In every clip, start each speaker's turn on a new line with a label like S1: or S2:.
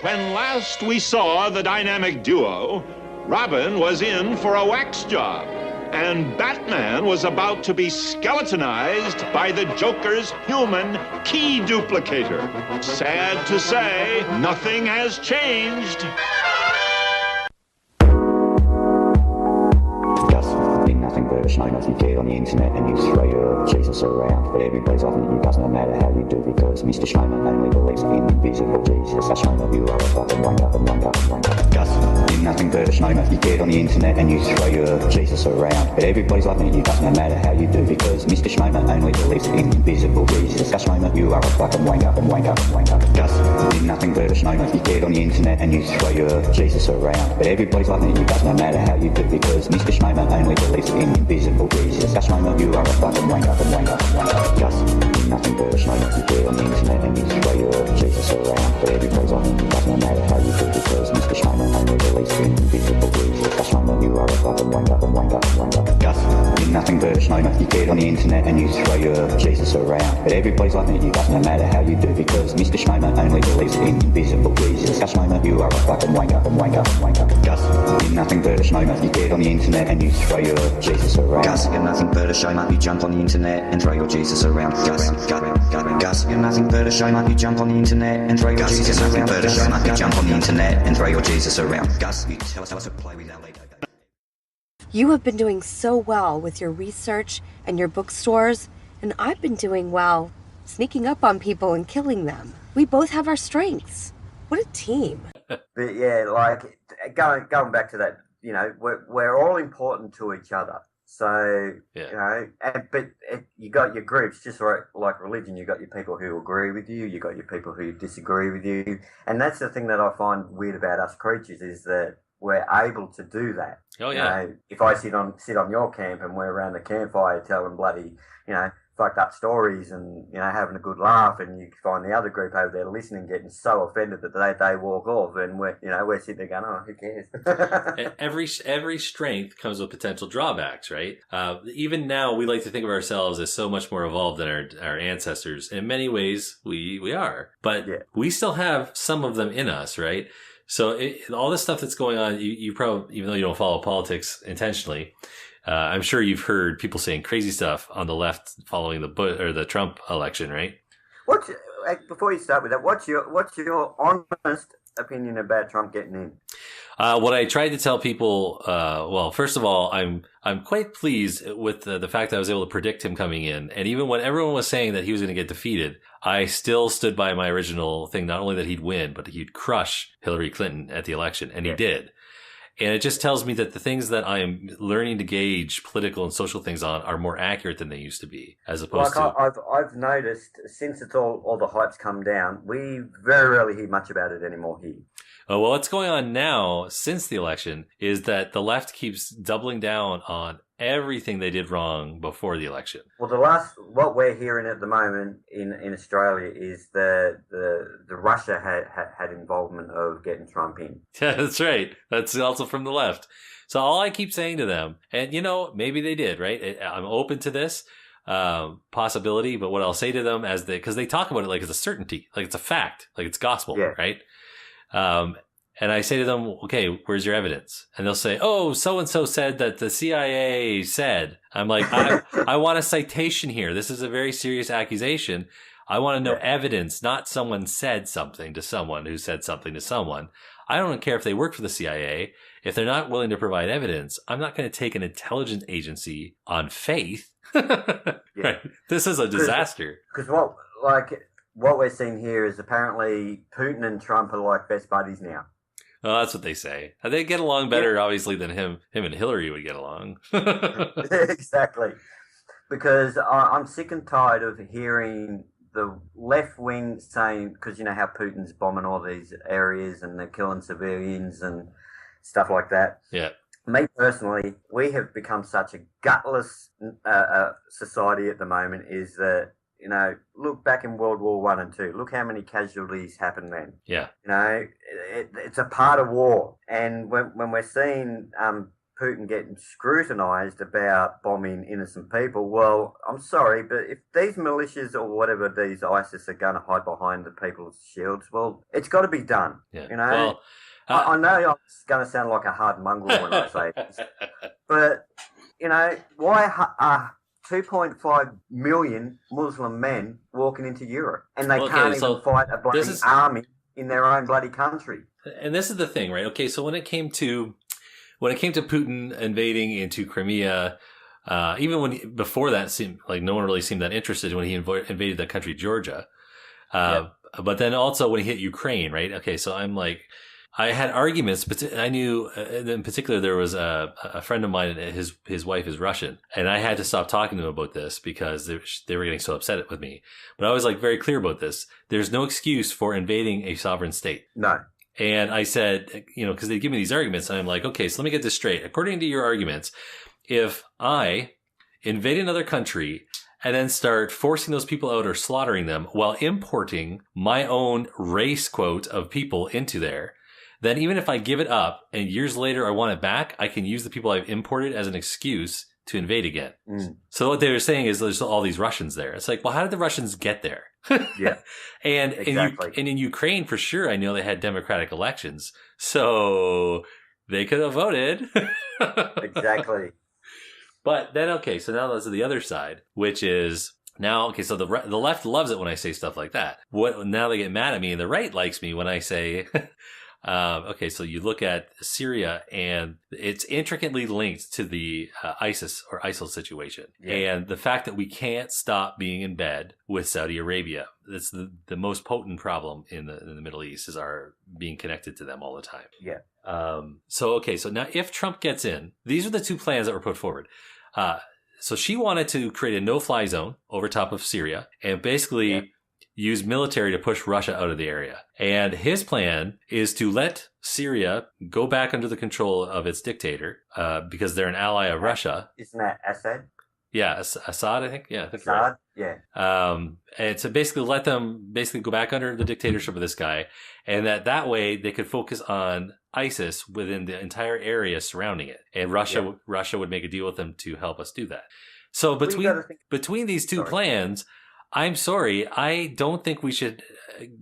S1: When last we saw the dynamic duo, Robin was in for a wax job, and Batman was about to be skeletonized by the Joker's human key duplicator. Sad to say, nothing has changed.
S2: Nothing but a shame if you get on the internet and you throw your Jesus around. But everybody's laughing at you, doesn't matter how you do, because Mr. Schmomer only believes in invisible Jesus. A Schmomer, you are a fucking wanker and wanker and wanker. Gus, you're nothing but a Schmomer if you get on the internet and you throw your Jesus around. But everybody's laughing at you, doesn't matter how you do, because Mr. Schmomer only believes in invisible Jesus. A Schmomer, you are a fucking wanker and wanker and wanker. Gus, you're nothing but a Schmomer if you get on the internet and you throw your Jesus around. But everybody's laughing at you, doesn't matter how you do, because Mr. Schmomer only believes in invisible Jesus. Gus Schmomer, you are a fucking wanker and wanker and wanker. Gus, you're nothing but a Schmomer if you get on the internet and you throw your Jesus around. But everybody's laughing at you, doesn't matter how you do, because Mr. Schmomer only believes in invisible Jesus. Gus Schmomer, you are a fucking wanker and wanker and wanker. Gus, you're nothing but a Schmomer if you get on the internet and you throw your Jesus around. But everybody's laughing at you, doesn't matter how you do, because Mr. Schmomer only believes in invisible Jesus. Gus Schmomer, you are a fucking wanker and wanker and wanker. Gus, you're nothing but a Schmomer if you get on the internet and you throw your Jesus around. Gus, you're nothing but a Schmomer, you jump on the internet and throw your Jesus around. Gus, Gus, you're nothing but a Schmomer, you jump on the internet and throw your Jesus around. Gus, you're nothing but a Schmomer, you jump on the internet and throw your Jesus around. Gus, you tell us how to play with our leader.
S3: You have been doing so well with your research and your bookstores, and I've been doing well sneaking up on people and killing them. We both have our strengths. What a team.
S4: But yeah, like going back to that, you know, we're all important to each other. So,
S5: Yeah.
S4: you know, but you got your groups, just like religion, you got your people who agree with you, you got your people who disagree with you. And that's the thing that I find weird about us creatures, is that we're able to do that.
S5: Oh, yeah.
S4: You know, if I sit on your camp and we're around the campfire telling bloody, you know, fucked up stories and, you know, having a good laugh, and you find the other group over there listening, getting so offended that they walk off, and we're sitting there going, oh, who cares?
S5: Every strength comes with potential drawbacks, right? Even now, we like to think of ourselves as so much more evolved than our ancestors. In many ways, we are, but
S4: Yeah.
S5: we still have some of them in us, right? So all this stuff that's going on, you probably, even though you don't follow politics intentionally, I'm sure you've heard people saying crazy stuff on the left following the Trump election, right?
S4: Before you start with that, what's your honest opinion about Trump getting in?
S5: What I tried to tell people, well, first of all, I'm quite pleased with the fact that I was able to predict him coming in. And even when everyone was saying that he was going to get defeated, I still stood by my original thing, not only that he'd win, but he'd crush Hillary Clinton at the election. And he did. And it just tells me that the things that I am learning to gauge political and social things on are more accurate than they used to be, as opposed to...
S4: I've noticed since it's all the hype's come down, we very rarely hear much about it anymore here.
S5: Oh, well, what's going on now since the election is that the left keeps doubling down on everything they did wrong before the election.
S4: Well, what we're hearing at the moment in Australia is the Russia had involvement of getting Trump in.
S5: Yeah, that's right. That's also from the left. So all I keep saying to them, and you know, maybe they did, right? I'm open to this possibility, but what I'll say to them because they talk about it like it's a certainty, like it's a fact, like it's gospel, right? And I say to them, okay, where's your evidence? And they'll say, oh, so-and-so said that the CIA said. I'm like, I want a citation here. This is a very serious accusation. I want to know evidence, not someone said something to someone who said something to someone. I don't care if they work for the CIA. If they're not willing to provide evidence, I'm not going to take an intelligence agency on faith. Right? This is a disaster.
S4: Because what we're seeing here is apparently Putin and Trump are like best buddies now.
S5: Oh, that's what they say. They get along better, obviously, than him and Hillary would get along.
S4: Exactly. Because I'm sick and tired of hearing the left wing saying, because you know how Putin's bombing all these areas and they're killing civilians and stuff like that.
S5: Yeah.
S4: Me personally, we have become such a gutless society at the moment, is that, you know, look back in World War I and II. Look how many casualties happened then.
S5: Yeah.
S4: You know, it's a part of war. And when we're seeing Putin getting scrutinised about bombing innocent people. Well, I'm sorry, but if these militias or whatever these ISIS are going to hide behind the people's shields, well, it's got to be done.
S5: Yeah.
S4: You know,
S5: Well,
S4: I know I'm going to sound like a hard mongrel when I say this, but you know, why are 2.5 million Muslim men walking into Europe and they can't even fight a bloody army in their own bloody country?
S5: And this is the thing, right? Okay, so when it came to Putin invading into Crimea, even before that seemed like no one really seemed that interested when he invaded the country Georgia. But then also when he hit Ukraine, right? Okay, so I'm like, I had arguments, but I knew in particular there was a friend of mine, his wife is Russian, and I had to stop talking to him about this because they were getting so upset with me. But I was like very clear about this. There's no excuse for invading a sovereign state.
S4: No.
S5: And I said, you know, because they give me these arguments, and I'm like, okay, so let me get this straight. According to your arguments, if I invade another country and then start forcing those people out or slaughtering them while importing my own race quote of people into there, then even if I give it up and years later I want it back, I can use the people I've imported as an excuse to invade again. Mm. So what they were saying is there's all these Russians there. It's like, well, how did the Russians get there?
S4: Yeah.
S5: And
S4: exactly.
S5: and in Ukraine, for sure, I know they had democratic elections. So they could have voted.
S4: Exactly.
S5: But then, okay, so now that's the other side, which is now, okay, so the left loves it when I say stuff like that. Now they get mad at me, and the right likes me when I say... okay, so you look at Syria, and it's intricately linked to the ISIS or ISIL situation, and the fact that we can't stop being in bed with Saudi Arabia. That's the most potent problem in the Middle East, is our being connected to them all the time.
S4: Yeah.
S5: So now if Trump gets in, these are the two plans that were put forward. So she wanted to create a no-fly zone over top of Syria and basically use military to push Russia out of the area. And his plan is to let Syria go back under the control of its dictator, because they're an ally of Russia.
S4: Isn't that Assad?
S5: Yeah, Assad, I think. Yeah, I think
S4: Assad,
S5: right. Yeah. And to basically let them go back under the dictatorship of this guy, and that way they could focus on ISIS within the entire area surrounding it. And Russia would make a deal with them to help us do that. So between these two plans, I'm sorry, I don't think we should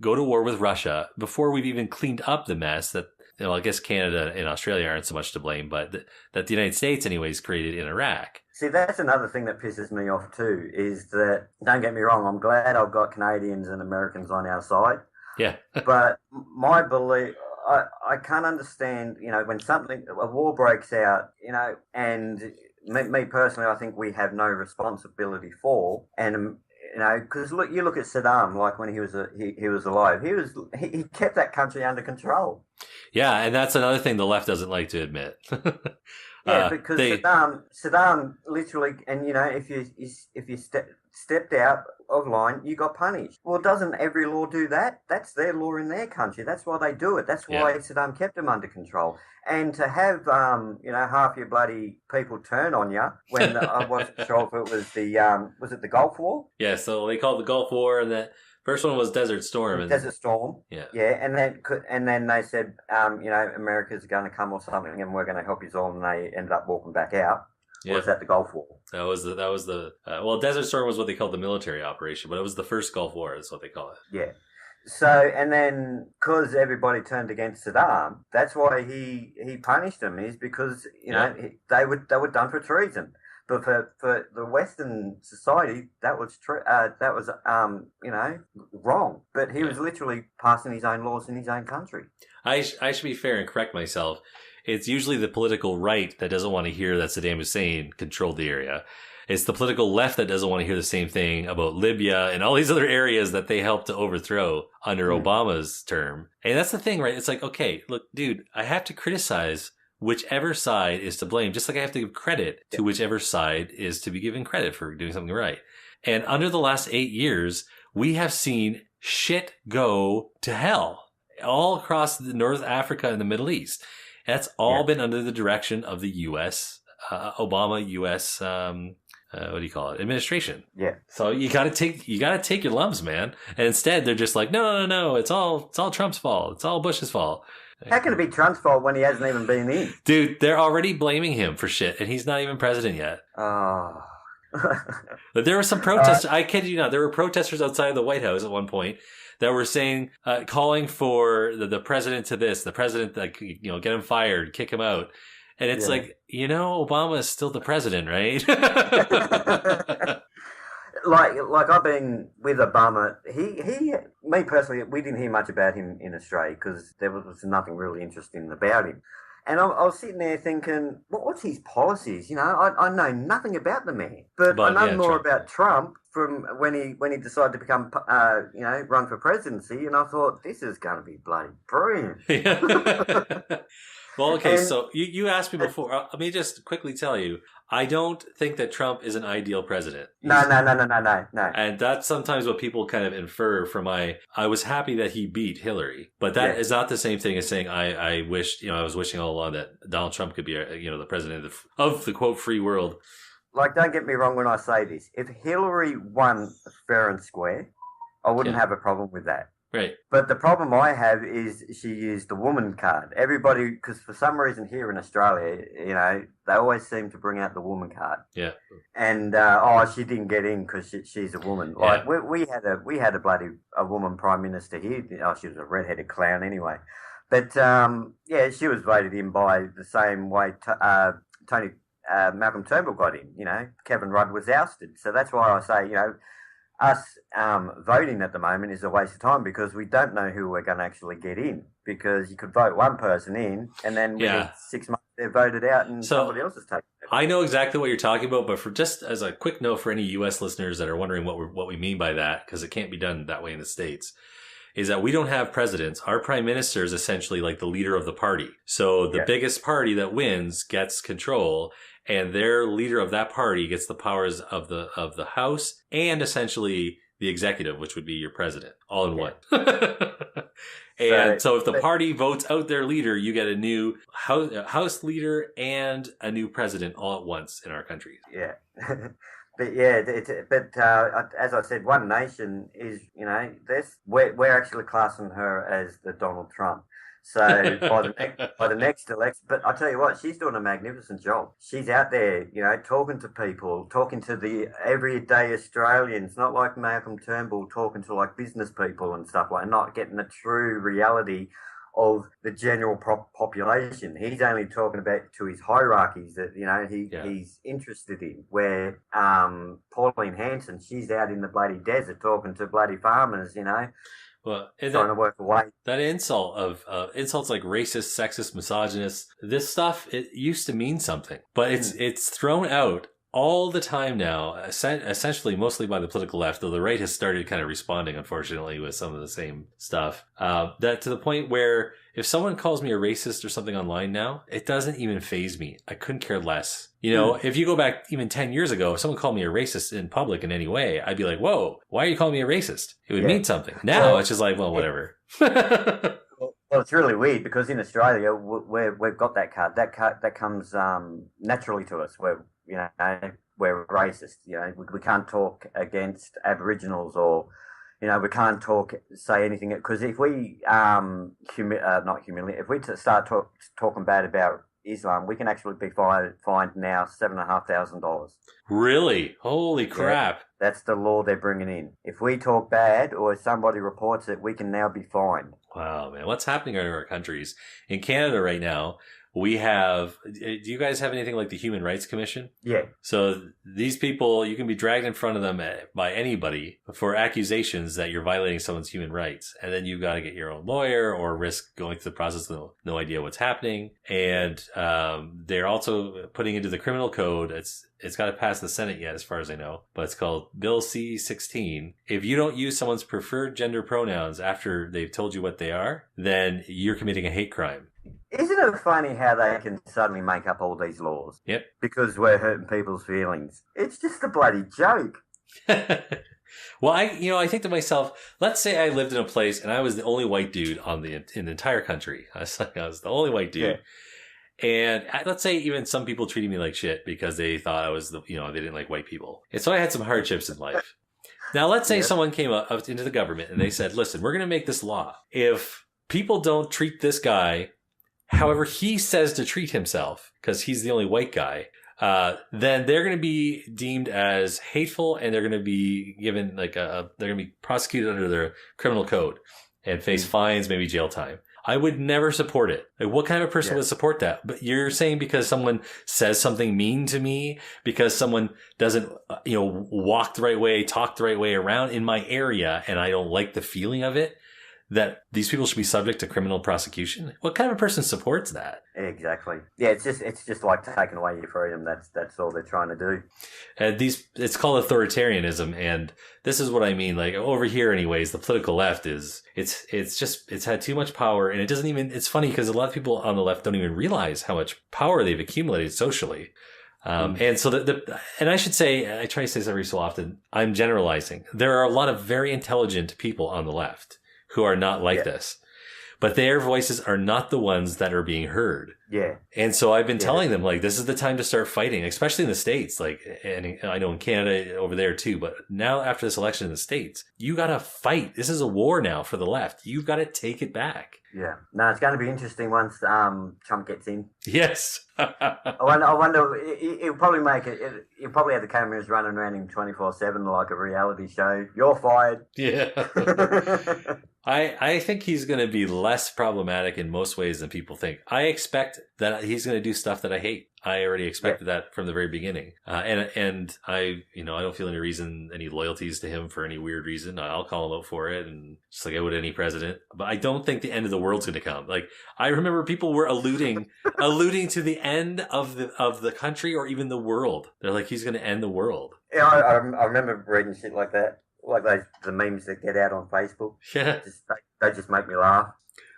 S5: go to war with Russia before we've even cleaned up the mess that, you know, I guess Canada and Australia aren't so much to blame, but that the United States anyways created in Iraq.
S4: See, that's another thing that pisses me off too, is that, don't get me wrong, I'm glad I've got Canadians and Americans on our side.
S5: Yeah.
S4: But my belief, I can't understand, you know, when a war breaks out, you know, and me personally, I think we have no responsibility for, and you know, because you look at Saddam, like when he was alive, he kept that country under control.
S5: Yeah, and that's another thing the left doesn't like to admit.
S4: Because Saddam literally, and you know, if you stepped out of line, you got punished. Well, doesn't every law do that? That's their law in their country. That's why they do it. That's why Saddam kept them under control. And to have you know, half your bloody people turn on you when I wasn't sure if it was the Gulf War?
S5: Yeah, so they called it the Gulf War, and the first one was Desert Storm.
S4: Desert Storm.
S5: Yeah.
S4: Yeah, and then they said, you know, America's going to come or something, and we're going to help you all, and they ended up walking back out. Yeah. Or was that the Gulf War?
S5: That was the well, Desert Storm was what they called the military operation, but it was the first Gulf War. That's what they call it.
S4: Yeah. So, and then because everybody turned against Saddam, that's why he punished them, is because, you know, they were done for treason. But for the Western society, that was you know, wrong. But he was literally passing his own laws in his own country.
S5: I should be fair and correct myself. It's usually the political right that doesn't want to hear that Saddam Hussein controlled the area. It's the political left that doesn't want to hear the same thing about Libya and all these other areas that they helped to overthrow under Obama's term. And that's the thing, right? It's like, okay, look, dude, I have to criticize whichever side is to blame, just like I have to give credit to whichever side is to be given credit for doing something right. And under the last 8 years, we have seen shit go to hell all across North Africa and the Middle East. That's all been under the direction of the U.S., Obama U.S., what do you call it? Administration.
S4: Yeah.
S5: So you gotta take your lumps, man. And instead they're just like, no, it's all Trump's fault. It's all Bush's fault.
S4: How can it be Trump's fault when he hasn't even been in?
S5: Dude, they're already blaming him for shit, and he's not even president yet.
S4: Oh.
S5: But there were some protesters. I kid you not. There were protesters outside of the White House at one point that were saying, calling for the president to this, the president, like, get him fired, kick him out. And it's like, Obama is still the president, right?
S4: like I've been with Obama. Me personally, we didn't hear much about him in Australia because there was nothing really interesting about him. And I was sitting there thinking, what's his policies? I know nothing about the man, but I know more about Trump from when he decided to become, run for presidency. And I thought, this is going to be bloody brilliant.
S5: Well, okay, so you asked me before. Let me just quickly tell you, I don't think that Trump is an ideal president.
S4: No.
S5: And that's sometimes what people kind of infer from I was happy that he beat Hillary. But that is not the same thing as saying I wished, I was wishing all along that Donald Trump could be, the president of the, quote, free world.
S4: Like, don't get me wrong when I say this. If Hillary won fair and square, I wouldn't have a problem with that.
S5: Right.
S4: But the problem I have is she used the woman card. Everybody, because for some reason here in Australia, they always seem to bring out the woman card.
S5: Yeah.
S4: And she didn't get in because she's a woman. Like we had a woman prime minister here. Oh, she was a redheaded clown anyway. But she was voted in by the same way Malcolm Turnbull got in. Kevin Rudd was ousted. So that's why I say us voting at the moment is a waste of time because we don't know who we're going to actually get in, because you could vote one person in and then within 6 months they're voted out and somebody else is taken.
S5: I know exactly what you're talking about, but for just as a quick note for any U.S. listeners that are wondering what we mean by that, because it can't be done that way in the States, is that we don't have presidents. Our prime minister is essentially like the leader of the party. So the biggest party that wins gets control, and their leader of that party gets the powers of the House and essentially the executive, which would be your president, all in one. And so if the party votes out their leader, you get a new House leader and a new president all at once in our country.
S4: Yeah. But as I said, One Nation is, we're actually classing her as the Donald Trump. So by the next election, but I tell you what, she's doing a magnificent job. She's out there, talking to people, talking to the everyday Australians, not like Malcolm Turnbull talking to like business people and stuff like, not getting the true reality of the general population. He's only talking about to his hierarchies that he's interested in. Where Pauline Hanson, she's out in the bloody desert talking to bloody farmers,
S5: Well,
S4: trying to work away.
S5: That insult of insults like racist, sexist, misogynist, this stuff, it used to mean something, but it's thrown out all the time now, essentially mostly by the political left, though the right has started kind of responding, unfortunately, with some of the same stuff. That to the point where if someone calls me a racist or something online now, it doesn't even faze me. I couldn't care less. If you go back even 10 years ago, if someone called me a racist in public in any way, I'd be like, whoa, why are you calling me a racist? It would mean something. Now it's just like, well, whatever.
S4: Well, it's really weird because in Australia, we've got that card. That comes naturally to us. We're racist. We can't talk against Aboriginals or, we can't say anything, because if we if we start talking bad about Islam, we can actually be fined now $7,500.
S5: Really? Holy crap!
S4: Yeah, that's the law they're bringing in. If we talk bad or if somebody reports it, we can now be fined.
S5: Wow, man, what's happening in our countries? In Canada right now, we have, do you guys have anything like the Human Rights Commission?
S4: Yeah.
S5: So these people, you can be dragged in front of them by anybody for accusations that you're violating someone's human rights. And then you've got to get your own lawyer or risk going through the process with no idea what's happening. And they're also putting into the criminal code, it's got to pass the Senate yet, as far as I know, but it's called Bill C-16. If you don't use someone's preferred gender pronouns after they've told you what they are, then you're committing a hate crime.
S4: Isn't it funny how they can suddenly make up all these laws?
S5: Yep. Because
S4: we're hurting people's feelings. It's just a bloody joke.
S5: Well, I think to myself, let's say I lived in a place and I was the only white dude in the entire country. I was the only white dude. Yeah. And let's say even some people treated me like shit because they thought I was they didn't like white people. And so I had some hardships in life. Now, let's say someone came up into the government and they said, listen, we're going to make this law. If people don't treat this guy however he says to treat himself, because he's the only white guy, then they're going to be deemed as hateful, and they're going to be given they're going to be prosecuted under their criminal code and face fines, maybe jail time. I would never support it. Like, what kind of person would support that? But you're saying because someone says something mean to me, because someone doesn't, walk the right way, talk the right way around in my area, and I don't like the feeling of it, that these people should be subject to criminal prosecution? What kind of person supports that?
S4: Exactly. Yeah, it's just like taking away your freedom. That's all they're trying to do.
S5: It's called authoritarianism, and this is what I mean. Like, over here, anyways, the political left it's had too much power, and it doesn't even. It's funny because a lot of people on the left don't even realize how much power they've accumulated socially. And so and I should say, I try to say this every so often, I'm generalizing. There are a lot of very intelligent people on the left who are not like this, but their voices are not the ones that are being heard. Yeah. And so I've been telling them, like, this is the time to start fighting, especially in the States. Like, and I know in Canada over there too, but now after this election in the States, you got to fight. This is a war now for the left. You've got to take it back. Yeah. No, it's going to be interesting once Trump gets in. Yes. I wonder, he'll probably make it, he'll probably have the cameras running around him 24/7 like a reality show. You're fired. Yeah. I think he's going to be less problematic in most ways than people think. I expect that he's going to do stuff that I hate. I already expected that from the very beginning. And I don't feel any loyalties to him for any weird reason. I'll call him out for it, and just like I would any president. But I don't think the end of the world's going to come. Like, I remember people were alluding to the end of the country or even the world. They're like, he's going to end the world. Yeah, I remember reading shit like that. Like the memes that get out on Facebook. Yeah. They just make me laugh.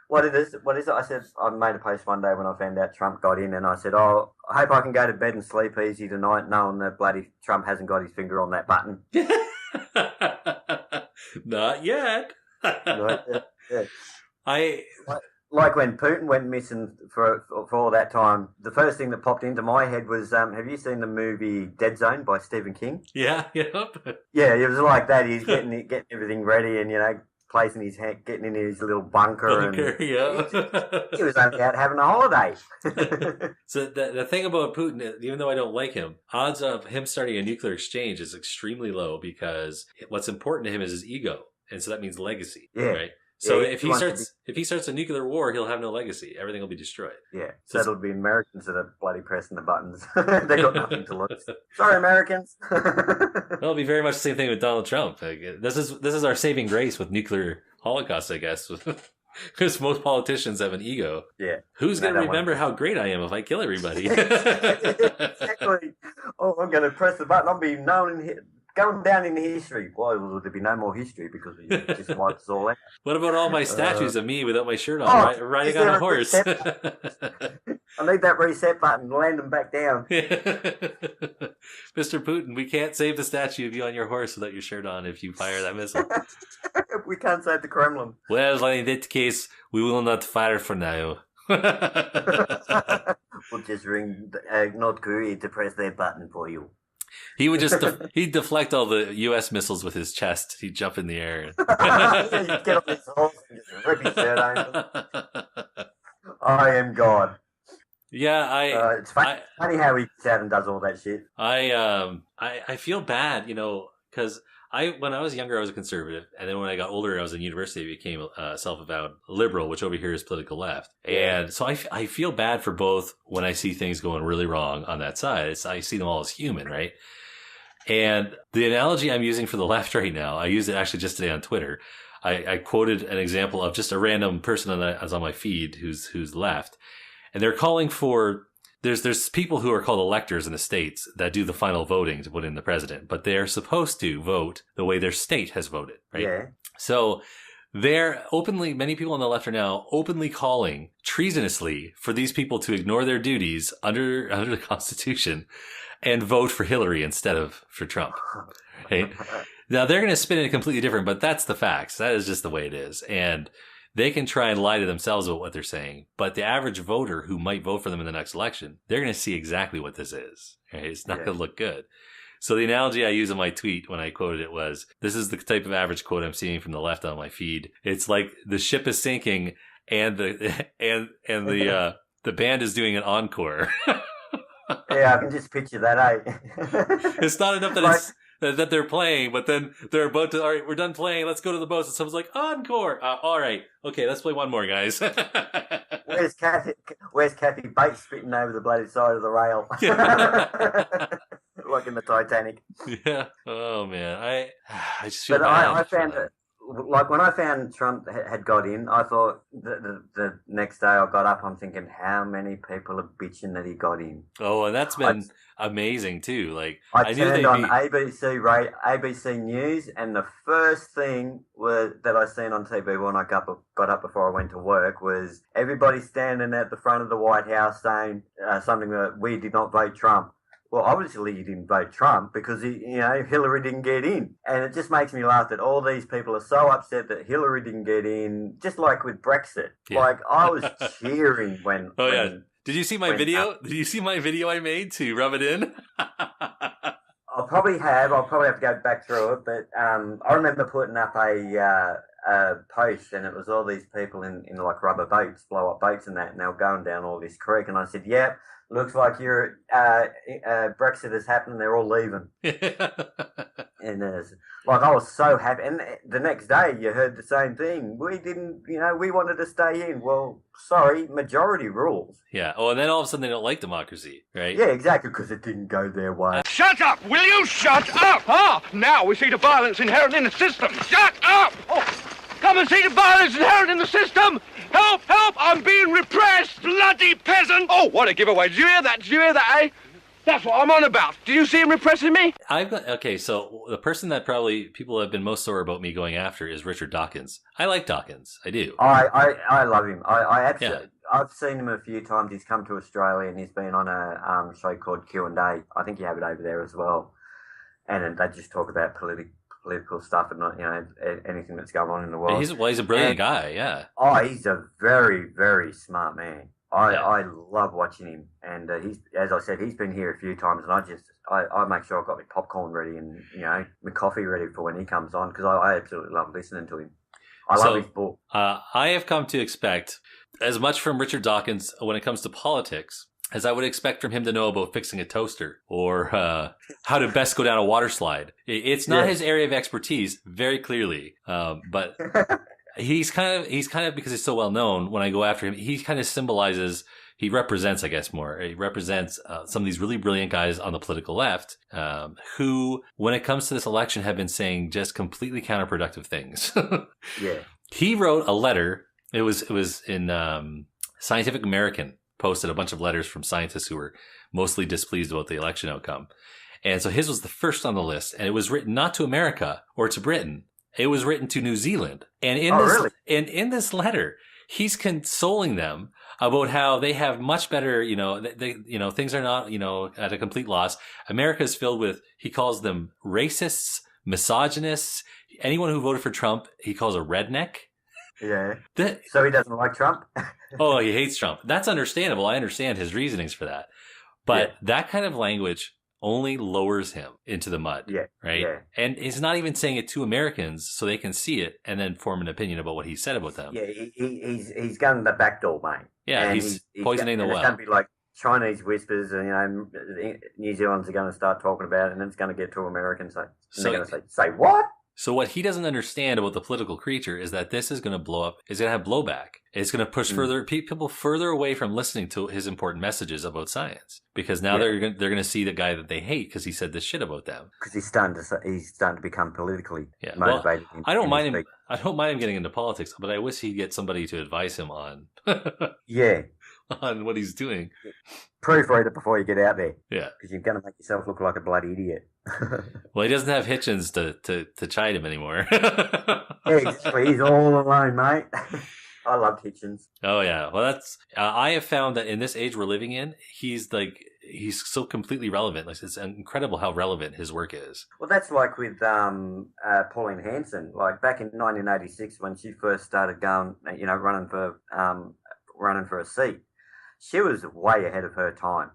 S5: What is it? I said, I made a post one day when I found out Trump got in, and I said, I hope I can go to bed and sleep easy tonight knowing that bloody Trump hasn't got his finger on that button. Not yet. Not yet. Yeah. Like when Putin went missing for all that time, the first thing that popped into my head was, have you seen the movie Dead Zone by Stephen King? Yeah, yep. Yeah, it was like that. He's getting everything ready and, placing his hand, getting in his little bunker. He was only out having a holiday. So the thing about Putin, even though I don't like him, odds of him starting a nuclear exchange is extremely low, because what's important to him is his ego. And so that means legacy, right? So if he starts a nuclear war, he'll have no legacy. Everything will be destroyed. Yeah. So it'll be Americans that are bloody pressing the buttons. They got nothing to lose. Sorry, Americans. It'll be very much the same thing with Donald Trump. Like, this is our saving grace with nuclear holocaust, I guess. Because most politicians have an ego. Yeah. Who's going to remember how great I am if I kill everybody? Exactly. Oh, I'm going to press the button. I'll be known in here. Going down in history. Well, will there be no more history because we just wiped us all out? What about all my statues of me without my shirt on, riding on a horse? I need that reset button. Land them back down. Mr. Putin, we can't save the statue of you on your horse without your shirt on if you fire that missile. We can't save the Kremlin. Well, in that case, we will not fire for now. We'll just ring North Korea to press that button for you. He would just he'd deflect all the U.S. missiles with his chest. He'd jump in the air. He'd get on his horse and just rip his shirt on. I am God. Yeah, it's funny how he gets out and does all that shit. I feel bad, because when I was younger, I was a conservative, and then when I got older, I was in university, I became a self-avowed liberal, which over here is political left. And so I feel bad for both when I see things going really wrong on that side. I see them all as human, right? And the analogy I'm using for the left right now, I used it actually just today on Twitter. I quoted an example of just a random person that's on my feed who's left, and they're calling for. There's people who are called electors in the states that do the final voting to put in the president, but they're supposed to vote the way their state has voted, right? Yeah. So many people on the left are now openly calling treasonously for these people to ignore their duties under the Constitution and vote for Hillary instead of for Trump, right? Now they're going to spin it completely different, but that's the facts. That is just the way it is. And they can try and lie to themselves about what they're saying, but the average voter who might vote for them in the next election, they're going to see exactly what this is. Right? It's not going to look good. So the analogy I use in my tweet when I quoted it was, this is the type of average quote I'm seeing from the left on my feed. It's like the ship is sinking and the band is doing an encore.
S4: Yeah, I can just picture that, eh?
S5: It's not enough that that they're playing, but then they're about to, all right, we're done playing, let's go to the boats. And someone's like, encore. All right. Okay, let's play one more, guys.
S4: Where's Kathy Bates spitting over the bloody side of the rail? Like in the Titanic.
S5: Yeah. Oh, man. I just feel
S4: But
S5: bad.
S4: I found it, like when I found Trump had got in, I thought the next day I got up, I'm thinking, how many people are bitching that he got in?
S5: Oh, and that's been amazing too. Like
S4: I
S5: knew
S4: turned on ABC News, and the first thing that I seen on TV when I got up before I went to work was everybody standing at the front of the White House saying something that we did not vote Trump. Well, obviously you didn't vote Trump because Hillary didn't get in, and it just makes me laugh that all these people are so upset that Hillary didn't get in. Just like with Brexit, like I was cheering when.
S5: Oh yeah. Did you see my video? Did you see my video I made to rub it in?
S4: I'll probably have to go back through it, but I remember putting up a post, and it was all these people in like rubber boats, blow up boats and that, and they were going down all this creek, and I said, "Yep, looks like your Brexit has happened. They're all leaving." And like I was so happy. And the next day, you heard the same thing. We didn't, we wanted to stay in. Well, sorry, majority rules.
S5: Yeah. Oh, and then all of a sudden they don't like democracy, right?
S4: Yeah, exactly, because it didn't go their way.
S6: Shut up! Will you shut up? Now we see the violence inherent in the system. Shut up! Oh, come and see the violence inherent in the system. Help! Help! I'm being repressed, bloody peasant! Oh, what a giveaway! Did you hear that, eh? That's what I'm on about. Do you see him repressing me?
S5: Okay, so the person that probably people have been most sore about me going after is Richard Dawkins. I like Dawkins. I do.
S4: I love him. I absolutely. Yeah. I've seen him a few times. He's come to Australia and he's been on a show called Q&A. I think you have it over there as well. And they just talk about political stuff and not, anything that's going on in the world.
S5: He's a brilliant guy, yeah.
S4: Oh, he's a very, very smart man. I love watching him, and he's, as I said, he's been here a few times, and I make sure I've got my popcorn ready and my coffee ready for when he comes on, because I absolutely love listening to him. I love his book.
S5: I have come to expect as much from Richard Dawkins when it comes to politics as I would expect from him to know about fixing a toaster or how to best go down a water slide. It's not his area of expertise, very clearly, but. He's kind of because he's so well known. When I go after him, he kind of he represents, I guess, more. He represents some of these really brilliant guys on the political left who, when it comes to this election, have been saying just completely counterproductive things.
S4: Yeah.
S5: He wrote a letter. It was in Scientific American, posted a bunch of letters from scientists who were mostly displeased about the election outcome. And so his was the first on the list, and it was written not to America or to Britain. It was written to New Zealand. And in this letter, he's consoling them about how they have much better, things are not, at a complete loss. America is filled with, he calls them racists, misogynists. Anyone who voted for Trump, he calls a redneck.
S4: Yeah. So he doesn't like Trump?
S5: Oh, he hates Trump. That's understandable. I understand his reasonings for that. But that kind of language only lowers him into the mud, right? Yeah. And he's not even saying it to Americans so they can see it and then form an opinion about what he said about them.
S4: Yeah, he's going the back door, mate.
S5: Yeah, and he's poisoning the well.
S4: It's going to be like Chinese whispers, and New Zealanders are going to start talking about it, and then it's going to get to Americans. So they're going to say what?
S5: So what he doesn't understand about the political creature is that this is going to blow up. It's going to have blowback. It's going to push people further away from listening to his important messages about science, because now they're going to see the guy that they hate because he said this shit about them.
S4: Because he's starting to become politically motivated.
S5: Well, I don't mind him. I don't mind him getting into politics, but I wish he'd get somebody to advise him on. On what he's doing.
S4: Proofread it before you get out there.
S5: Yeah.
S4: Because you're going to make yourself look like a bloody idiot.
S5: Well, he doesn't have Hitchens to chide him anymore.
S4: Yeah, exactly. He's all alone, mate. I loved Hitchens.
S5: Oh, yeah. Well, that's... I have found that in this age we're living in, he's so completely relevant. Like, it's incredible how relevant his work is.
S4: Well, that's like with Pauline Hanson. Like, back in 1986, when she first started going, running for a seat, she was way ahead of her time.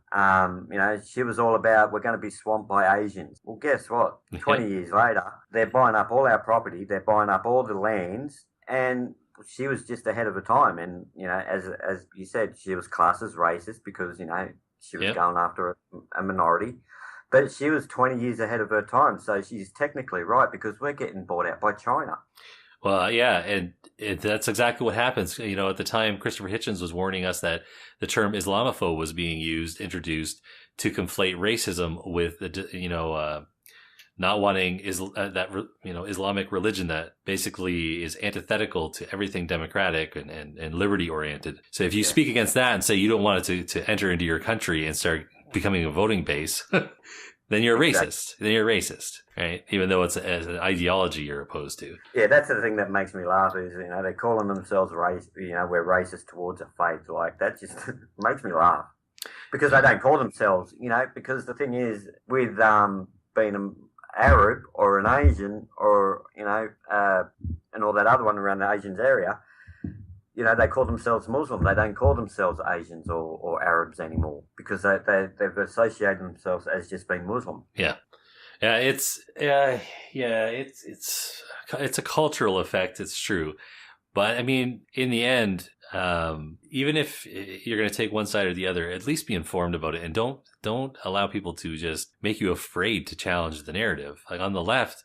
S4: She was all about, we're going to be swamped by Asians. Well, guess what? 20 years later, they're buying up all our property. They're buying up all the lands. And she was just ahead of her time. And, as you said, she was classed as racist because, she was going after a minority. But she was 20 years ahead of her time. So she's technically right because we're getting bought out by China.
S5: Well, yeah, and that's exactly what happens. At the time, Christopher Hitchens was warning us that the term Islamophobe was being introduced to conflate racism with not wanting Islamic religion that basically is antithetical to everything democratic and liberty oriented. So if you speak against that and say you don't want it to enter into your country and start becoming a voting base, then you're a racist. Then you're a racist, right? Even though it's an ideology you're opposed to.
S4: Yeah, that's the thing that makes me laugh is, they're calling themselves we're racist towards a faith. Like, that just makes me laugh. Because they don't call themselves, because the thing is, with being an Arab or an Asian or, and all that other one around the Asians area, they call themselves Muslim. They don't call themselves Asians or Arabs anymore because they've associated themselves as just being Muslim.
S5: Yeah. Yeah, it's a cultural effect. It's true. But I mean, in the end, even if you're going to take one side or the other, at least be informed about it and don't allow people to just make you afraid to challenge the narrative. Like on the left,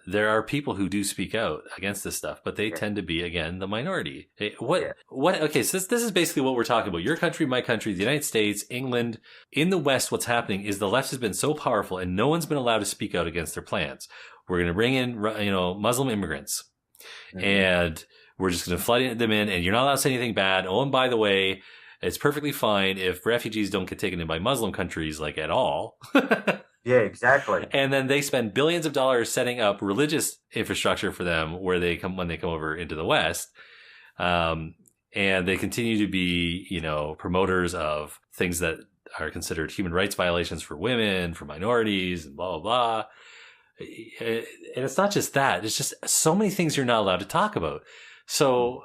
S5: there are people who do speak out against this stuff, but they tend to be, again, the minority. Okay, so this is basically what we're talking about. Your country, my country, the United States, England. In the West, what's happening is the left has been so powerful and no one's been allowed to speak out against their plans. We're going to bring in, Muslim immigrants. Mm-hmm. And we're just going to flood them in, and you're not allowed to say anything bad. Oh, and by the way, it's perfectly fine if refugees don't get taken in by Muslim countries, like, at all.
S4: Yeah, exactly.
S5: And then they spend billions of dollars setting up religious infrastructure for them when they come over into the West. And they continue to be, promoters of things that are considered human rights violations for women, for minorities, and blah, blah, blah. And it's not just that. It's just so many things you're not allowed to talk about. So,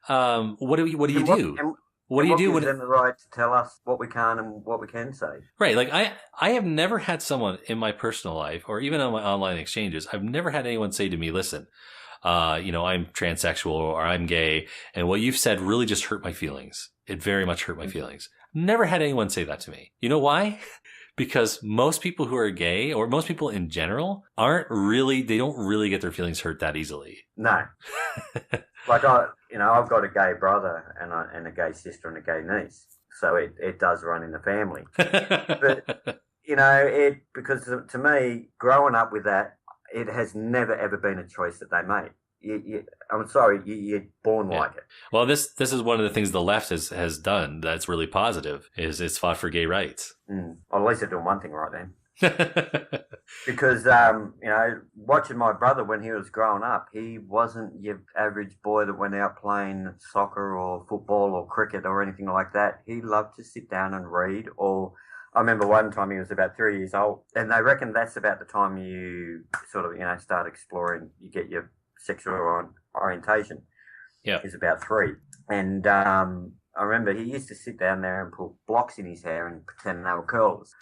S5: what do you do? What do you do when
S4: gives them the right to tell us what we can and what we can say?
S5: Right. Like I have never had someone in my personal life or even on my online exchanges, I've never had anyone say to me, listen, I'm transsexual or I'm gay. And what you've said really just hurt my feelings. It very much hurt my feelings. Never had anyone say that to me. You know why? Because most people who are gay or most people in general they don't really get their feelings hurt that easily.
S4: No. Like I've got a gay brother and a gay sister and a gay niece. So it does run in the family. But, because to me, growing up with that, it has never, ever been a choice that they made. I'm sorry, you're born like it. Well,
S5: this is one of the things the left has done that's really positive, is it's fought for gay rights.
S4: Well, at least they're doing one thing right then. Because, watching my brother when he was growing up, he wasn't your average boy that went out playing soccer or football or cricket or anything like that. He loved to sit down and read. Or I remember one time he was about 3 years old, and they reckon that's about the time you sort of, start exploring, you get your sexual orientation.
S5: Yeah.
S4: He's about 3. And I remember he used to sit down there and put blocks in his hair and pretend they were curls.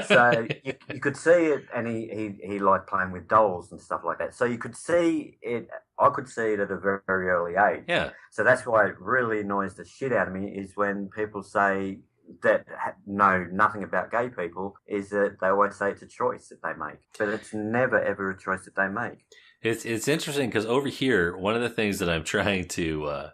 S4: So you could see it, and he liked playing with dolls and stuff like that. So you could see it. I could see it at a very, very early age.
S5: Yeah.
S4: So that's why it really annoys the shit out of me is when people say that know nothing about gay people, is that they always say it's a choice that they make. But it's never, ever a choice that they make.
S5: It's interesting because over here, one of the things that I'm trying to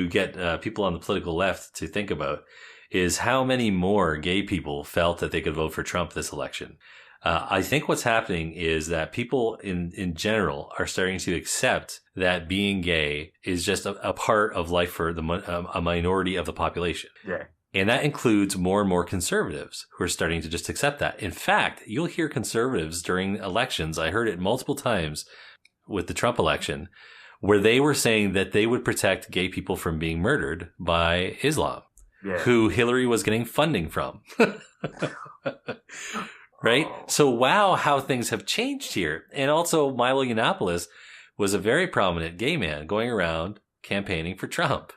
S5: get people on the political left to think about is how many more gay people felt that they could vote for Trump this election. I think what's happening is that people in general are starting to accept that being gay is just a part of life for a minority of the population.
S4: Yeah.
S5: And that includes more and more conservatives who are starting to just accept that. In fact, you'll hear conservatives during elections. I heard it multiple times with the Trump election, where they were saying that they would protect gay people from being murdered by Islam, who Hillary was getting funding from. Right? So, wow, how things have changed here. And also, Milo Yiannopoulos was a very prominent gay man going around campaigning for Trump.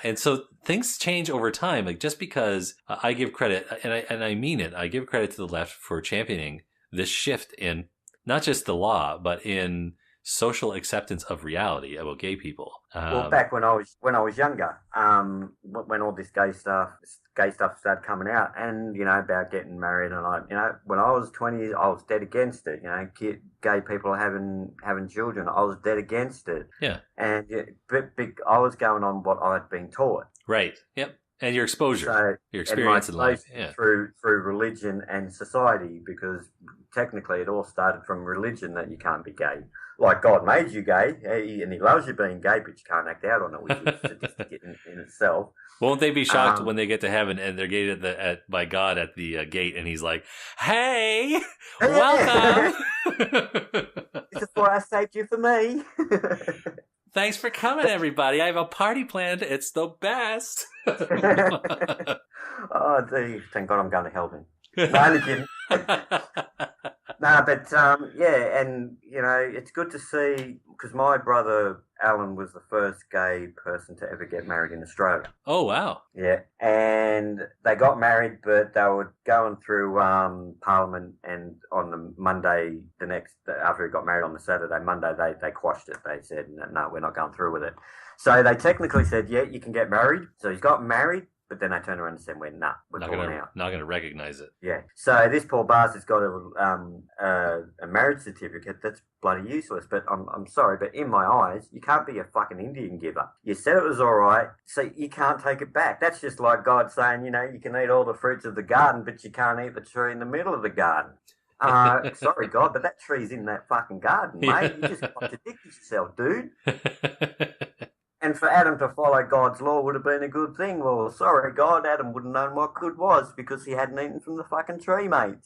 S5: And so things change over time. Like, just because I give credit, and I mean it, I give credit to the left for championing this shift in not just the law, but in social acceptance of reality about gay people.
S4: Well, back when I was younger, when all this gay stuff started coming out, and about getting married, and when I was 20, I was dead against it. Gay people having children, I was dead against it.
S5: Yeah,
S4: and I was going on what I'd been taught.
S5: Right. Yep. And your exposure,
S4: So,
S5: your experience in life,
S4: through religion and society, because technically it all started from religion that you can't be gay. Like God made you gay, and He loves you being gay, but you can't act out on it, which is sadistic in itself.
S5: Won't they be shocked when they get to heaven and they're gated by God at the gate, and He's like, "Hey, welcome!
S4: This is why I saved you for me."
S5: Thanks for coming, everybody. I have a party planned. It's the best.
S4: Oh, gee, thank God I'm going to heaven. No, only kidding. No, but yeah, and it's good to see, because my brother Alan was the first gay person to ever get married in Australia.
S5: Oh, wow.
S4: Yeah, and they got married, but they were going through Parliament, and on the Monday, after he got married on the Saturday, Monday, they quashed it. They said, no, we're not going through with it. So they technically said, yeah, you can get married. So he's got married. But then they turned around and said, we're not pulling out.
S5: Not going to recognize it.
S4: Yeah. So this poor bastard's got a marriage certificate that's bloody useless. But I'm sorry, but in my eyes, you can't be a fucking Indian giver. You said it was all right, so you can't take it back. That's just like God saying, you can eat all the fruits of the garden, but you can't eat the tree in the middle of the garden. Sorry, God, but that tree's in that fucking garden, mate. You just contradicted yourself, dude. And for Adam to follow God's law would have been a good thing. Well, sorry, God, Adam wouldn't have known what good was because he hadn't eaten from the fucking tree, mate.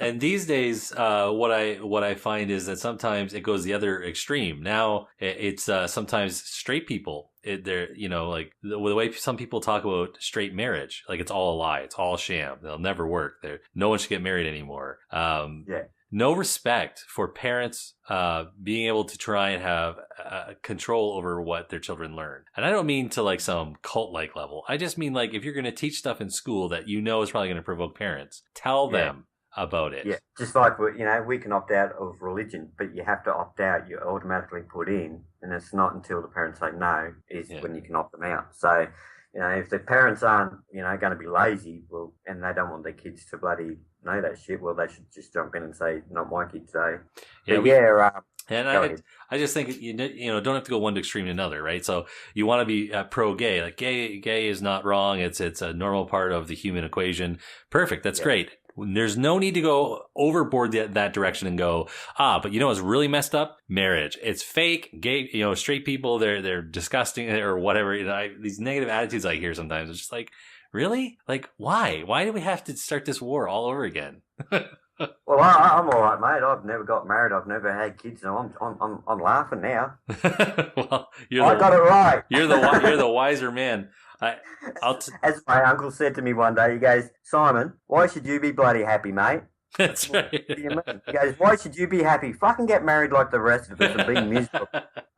S5: And these days, what I find is that sometimes it goes the other extreme. Now it's sometimes straight people. They're like the way some people talk about straight marriage, like it's all a lie, it's all sham. They'll never work. No one should get married anymore.
S4: Yeah.
S5: No respect for parents being able to try and have control over what their children learn. And I don't mean to like some cult-like level. I just mean like if you're going to teach stuff in school that is probably going to provoke parents, tell them about it.
S4: Yeah, just like we can opt out of religion, but you have to opt out. You automatically put in, and it's not until the parents say no when you can opt them out. So, if the parents aren't going to be lazy, well, and they don't want their kids to bloody know that shit, well, they should just jump in and say, not my kids. So,
S5: and I just think don't have to go one extreme to another, right? So you want to be pro-gay, like gay is not wrong. It's a normal part of the human equation. Perfect. That's great. There's no need to go overboard that direction and go, but what's really messed up? Marriage. It's fake. Gay, straight people, they're disgusting or whatever. These negative attitudes I hear sometimes. It's just like, really? Like, why? Why do we have to start this war all over again?
S4: Well, I'm all right, mate. I've never got married. I've never had kids, and I'm laughing now.
S5: Well,
S4: I got it right.
S5: You're the wiser man.
S4: As my uncle said to me one day, he goes, Simon, why should you be bloody happy, mate?
S5: That's right.
S4: What do you mean? He goes, why should you be happy? Fucking get married like the rest of us and be miserable.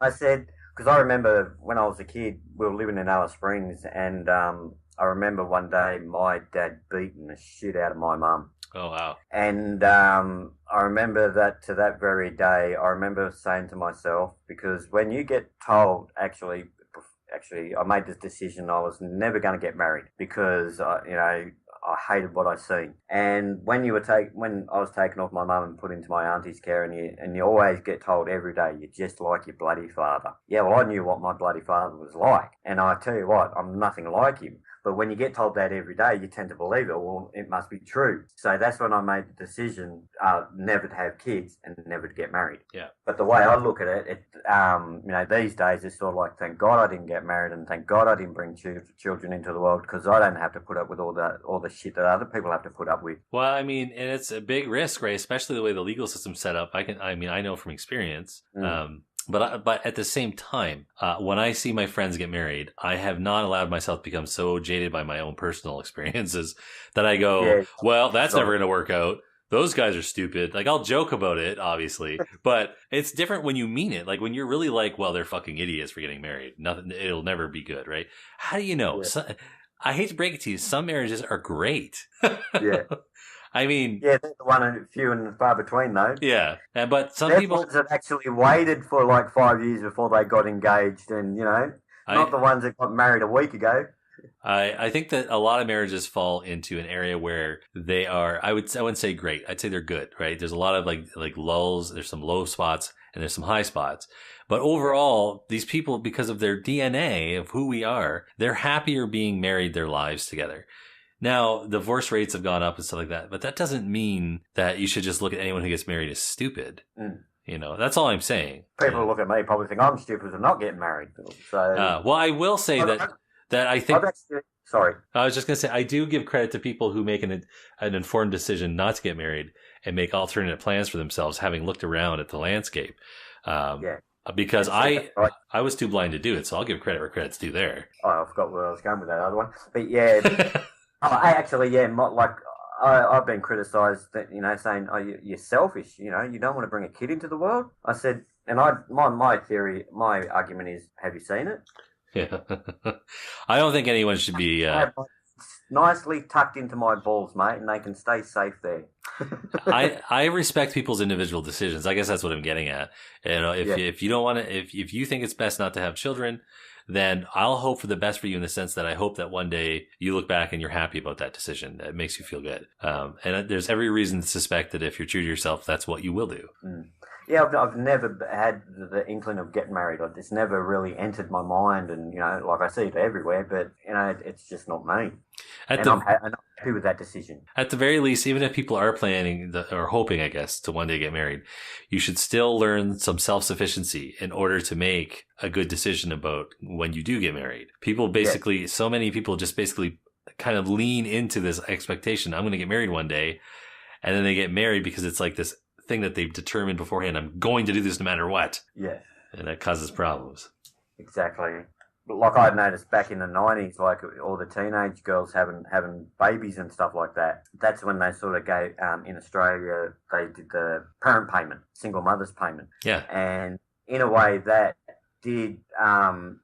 S4: I said, because I remember when I was a kid, we were living in Alice Springs, and I remember one day my dad beating the shit out of my mum.
S5: Oh, wow.
S4: And I remember that to that very day, I remember saying to myself, because when you get told, actually, I made this decision, I was never going to get married because, I hated what I seen. And when I was taken off my mum and put into my auntie's care, and you always get told every day, you're just like your bloody father. Yeah, well, I knew what my bloody father was like. And I tell you what, I'm nothing like him. But when you get told that every day, you tend to believe it. Well, it must be true. So that's when I made the decision never to have kids and never to get married. Yeah. But the way I look at it, these days it's sort of like, thank God I didn't get married, and thank God I didn't bring children into the world, because I don't have to put up with all the shit that other people have to put up with.
S5: Well, I mean, and it's a big risk, right? Especially the way the legal system's set up. I know from experience. But at the same time, when I see my friends get married, I have not allowed myself to become so jaded by my own personal experiences that I go, well, that's never going to work out. Those guys are stupid. Like, I'll joke about it, obviously, but it's different when you mean it. Like, when you're really like, well, they're fucking idiots for getting married. It'll never be good, right? How do you know?
S4: Yeah.
S5: I hate to break it to you. Some marriages are great.
S4: Yeah.
S5: I mean,
S4: Yeah, they're the one and few and far between, though.
S5: yeah. But some
S4: They're the
S5: people,
S4: ones that actually waited for like 5 years before they got engaged, and not the ones that got married a week ago.
S5: I think that a lot of marriages fall into an area where they are, I wouldn't say great. I'd say they're good, right? There's a lot of like lulls. There's some low spots and there's some high spots. But overall, these people, because of their DNA of who we are, they're happier being married their lives together. Now, divorce rates have gone up and stuff like that, but that doesn't mean that you should just look at anyone who gets married as stupid. That's all I'm saying.
S4: People who look at me probably think I'm stupid for not getting married. So,
S5: well, I will say that I think.
S4: Sorry.
S5: I was just going to say, I do give credit to people who make an informed decision not to get married and make alternate plans for themselves, having looked around at the landscape. Because I was too blind to do it, so I'll give credit where credit's due there.
S4: Oh, I forgot where I was going with that other one. But yeah, I've been criticised that, saying, oh, you're selfish, you don't want to bring a kid into the world. I said, and my theory, my argument is, have you seen it?
S5: Yeah. I don't think anyone should be
S4: nicely tucked into my balls, mate, and they can stay safe there.
S5: I respect people's individual decisions. I guess that's what I'm getting at. If you don't want to, if you think it's best not to have children, then I'll hope for the best for you in the sense that I hope that one day you look back and you're happy about that decision. That makes you feel good. And there's every reason to suspect that if you're true to yourself, that's what you will do.
S4: Yeah, I've never had the inkling of getting married. It's never really entered my mind, and like I see it everywhere, but it's just not me. I'm happy with that decision. At
S5: the very least, even if people are planning or hoping, I guess, to one day get married, you should still learn some self-sufficiency in order to make a good decision about when you do get married. People basically, so many people just basically kind of lean into this expectation. I'm going to get married one day, and then they get married because it's like this thing that they've determined beforehand. I'm going to do this no matter what. Yeah. And that causes problems.
S4: Exactly. But like I noticed back in the 90s, like all the teenage girls having babies and stuff like that. That's when they sort of gave, in Australia, they did the parent payment, single mother's payment. Yeah. And in a way that did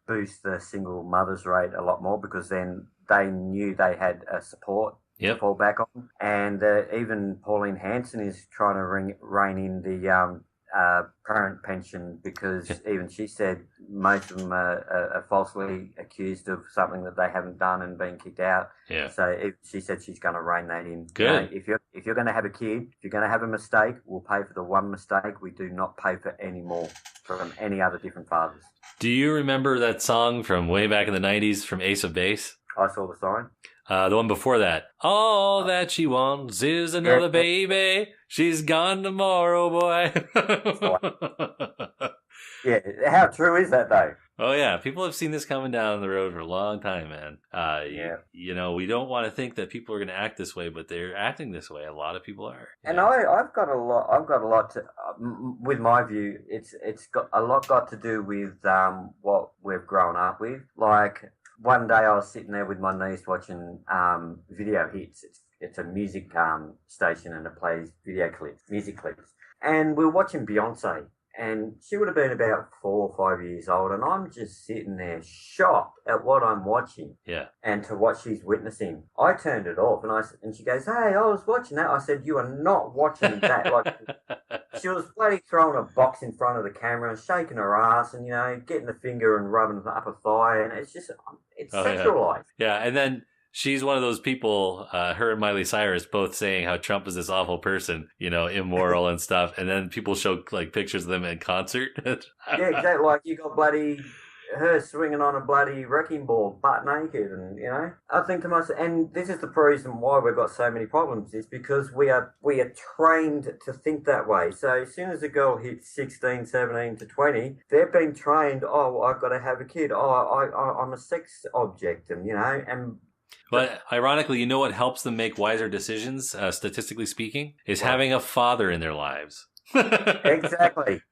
S4: boost the single mother's rate a lot more, because then they knew they had a support to fall back on. And even Pauline Hanson is trying to rein in the parent pension, because even she said most of them are falsely accused of something that they haven't done and been kicked out. Yeah. So she said she's going to rein that in. Good. If you're going to have a kid, if you're going to have a mistake, we'll pay for the one mistake. We do not pay for any more from any other different fathers.
S5: Do you remember that song from way back in the 90s from Ace of Base?
S4: I saw the sign.
S5: The one before that. All that she wants is another baby. She's gone tomorrow, boy.
S4: Yeah, how true is that, though?
S5: Oh, yeah. People have seen this coming down the road for a long time, man. We don't want to think that people are going to act this way, but they're acting this way. A lot of people are.
S4: And I've got a lot to, with my view, it's got a lot to do with what we've grown up with. Like, one day I was sitting there with my niece watching video hits. It's a music station, and it plays music clips. And we were watching Beyonce, and she would have been about 4 or 5 years old, and I'm just sitting there shocked at what I'm watching. Yeah. And to what she's witnessing. I turned it off, and she goes, "Hey, I was watching that." I said, "You are not watching that." Like, she was bloody throwing a box in front of the camera and shaking her ass and, getting the finger and rubbing the upper thigh, and it's just, it's sexualized.
S5: Yeah, and then she's one of those people, her and Miley Cyrus both saying how Trump is this awful person, immoral and stuff. And then people show like pictures of them in concert.
S4: Yeah, exactly. Like you got bloody her swinging on a bloody wrecking ball, butt naked. And, I think to myself, and this is the reason why we've got so many problems, is because we are trained to think that way. So as soon as a girl hits 16, 17 to 20, they've been trained, oh, I've got to have a kid. Oh, I'm a sex object. And, and
S5: but ironically, what helps them make wiser decisions, statistically speaking, is having a father in their lives.
S4: Exactly.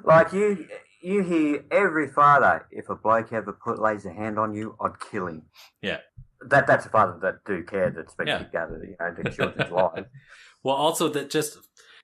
S4: Like you hear every father, if a bloke ever lays a hand on you, I'd kill him. Yeah. That's a father that do care, that's been kicked out of the children's lives.
S5: Well, also that just...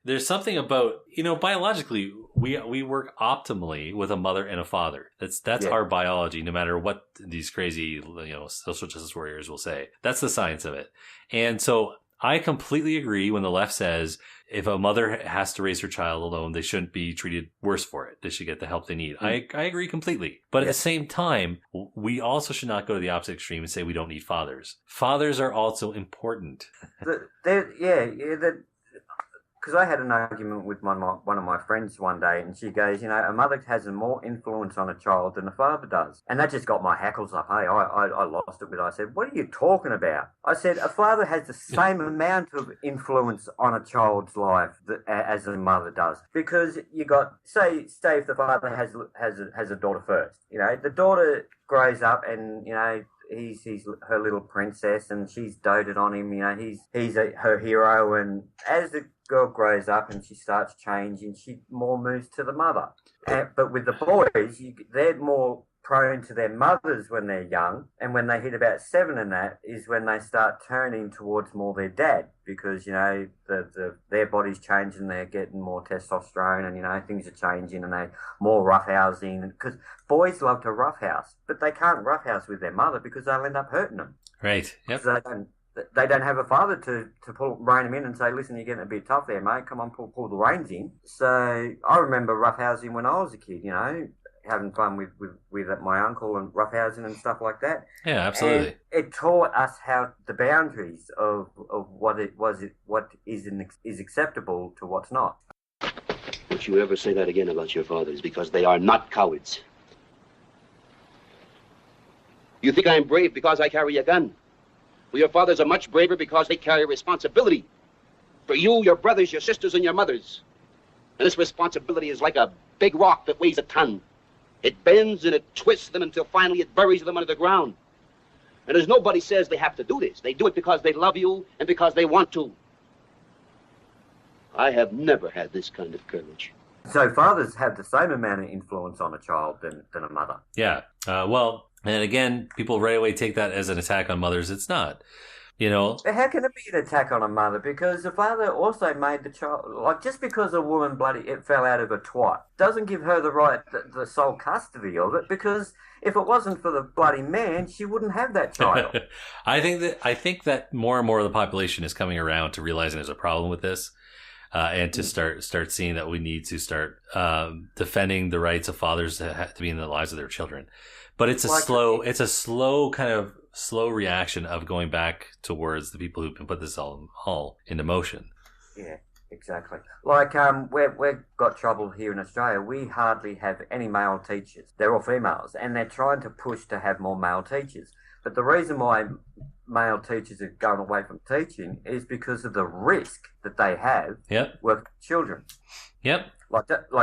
S5: There's something about, biologically, we work optimally with a mother and a father. That's our biology, no matter what these crazy, social justice warriors will say. That's the science of it. And so I completely agree when the left says if a mother has to raise her child alone, they shouldn't be treated worse for it. They should get the help they need. I agree completely. But at the same time, we also should not go to the opposite extreme and say we don't need fathers. Fathers are also important.
S4: Because I had an argument with one of my friends one day, and she goes, a mother has more influence on a child than a father does. And that just got my hackles up. Hey, I lost it, but I said, what are you talking about? I said, a father has the same amount of influence on a child's life as a mother does. Because you got, say if the father has a daughter first, the daughter grows up and, he's her little princess, and she's doted on him. He's her hero, and as the girl grows up and she starts changing, she more moves to the mother. But with the boys, they're more prone to their mothers when they're young, and when they hit about 7 and that is when they start turning towards more their dad, because their body's changing, they're getting more testosterone, and things are changing, and they're more roughhousing. Because boys love to roughhouse, but they can't roughhouse with their mother because they'll end up hurting them.
S5: Right. Yep.
S4: They don't have a father to rein them in and say, listen, you're getting a bit tough there, mate. Come on, pull the reins in. So I remember roughhousing when I was a kid, having fun with my uncle and roughhousing and stuff like that.
S5: Yeah, absolutely.
S4: And it taught us how the boundaries of what is acceptable to what's not.
S7: Don't you ever say that again about your fathers, because they are not cowards. You think I'm brave because I carry a gun? Well, your fathers are much braver because they carry responsibility. For you, your brothers, your sisters, and your mothers. And this responsibility is like a big rock that weighs a ton. It bends and it twists them until finally it buries them under the ground. And as nobody says they have to do this, they do it because they love you and because they want to. I have never had this kind of courage.
S4: So fathers have the same amount of influence on a child than a mother.
S5: Yeah. And again, people right away take that as an attack on mothers. It's not.
S4: But how can it be an attack on a mother? Because the father also made the child, just because a woman it fell out of a twat, doesn't give her the right, the sole custody of it, because if it wasn't for the bloody man, she wouldn't have that child.
S5: I think that more and more of the population is coming around to realizing there's a problem with this, and to start seeing that we need to start defending the rights of fathers to be in the lives of their children. But it's a slow reaction of going back towards the people who can put this all into motion.
S4: Yeah, exactly. We've got trouble here in Australia. We hardly have any male teachers. They're all females, and they're trying to push to have more male teachers. But the reason why male teachers are going away from teaching is because of the risk that they have with children.
S5: Yep.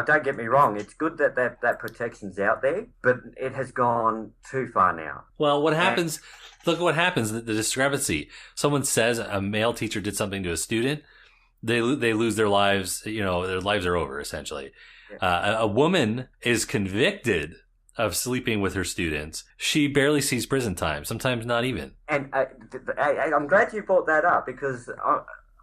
S4: Don't get me wrong, it's good that protection's out there, but it has gone too far now.
S5: Well, look at what happens, the discrepancy. Someone says a male teacher did something to a student, they lose their lives, their lives are over, essentially. Yeah. A woman is convicted of sleeping with her students. She barely sees prison time, sometimes not even. And
S4: I'm glad you brought that up, because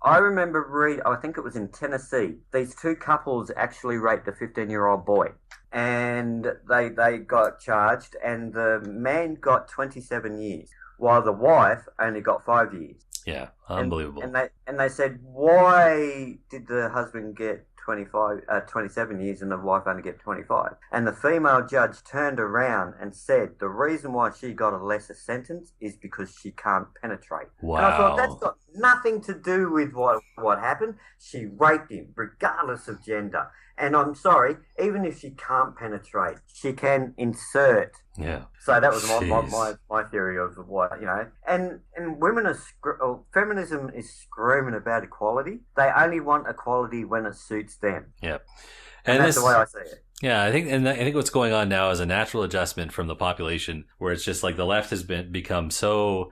S4: I remember I think it was in Tennessee, these two couples actually raped a 15-year-old boy. And they got charged, and the man got 27 years, while the wife only got 5 years.
S5: Yeah, unbelievable.
S4: And they said, why did the husband get 27 years and the wife only get 25? And the female judge turned around and said the reason why she got a lesser sentence is because she can't penetrate.
S5: Wow.
S4: And I thought, that's got nothing to do with what happened. She raped him, regardless of gender. And I'm sorry, even if she can't penetrate, she can insert.
S5: Yeah.
S4: So that was my theory of what, And women feminism is screaming about equality. They only want equality when it suits them.
S5: Yep.
S4: And that's the way I see it.
S5: Yeah, I think what's going on now is a natural adjustment from the population, where it's just like the left has become so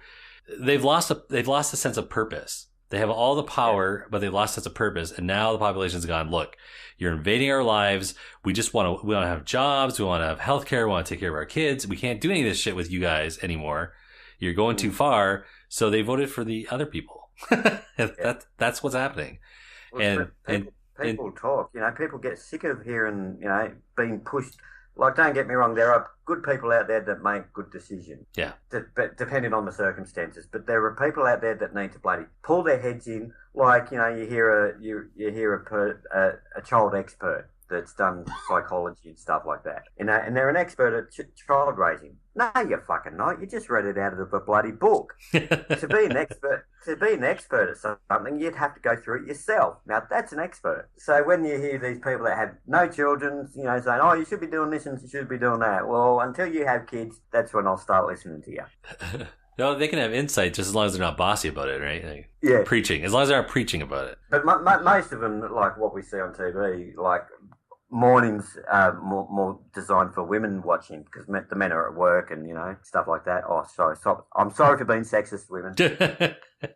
S5: they've lost a sense of purpose. They have all the power, but they've lost a sense of purpose. And now the population's gone, look, you're invading our lives. We want to have jobs. We want to have healthcare. We want to take care of our kids. We can't do any of this shit with you guys anymore. You're going too far. So they voted for the other people. That's what's happening. Well,
S4: people talk, people get sick of hearing, being pushed Like, don't get me wrong, there are good people out there that make good decisions.
S5: Yeah.
S4: But depending on the circumstances. But there are people out there that need to bloody pull their heads in. Like, you hear a child expert that's done psychology and stuff like that. And they're an expert at child raising. No, you're fucking not. You just read it out of a bloody book. To be an expert at something, you'd have to go through it yourself. Now, that's an expert. So when you hear these people that have no children, saying, oh, you should be doing this and you should be doing that. Well, until you have kids, that's when I'll start listening to you.
S5: No, they can have insight just as long as they're not bossy about it, right? Like,
S4: yeah.
S5: Preaching. As long as they're not preaching about it.
S4: But most of them, like what we see on TV, like mornings are more designed for women watching because the men are at work and, stuff like that. Oh, sorry. I'm sorry for being sexist, women.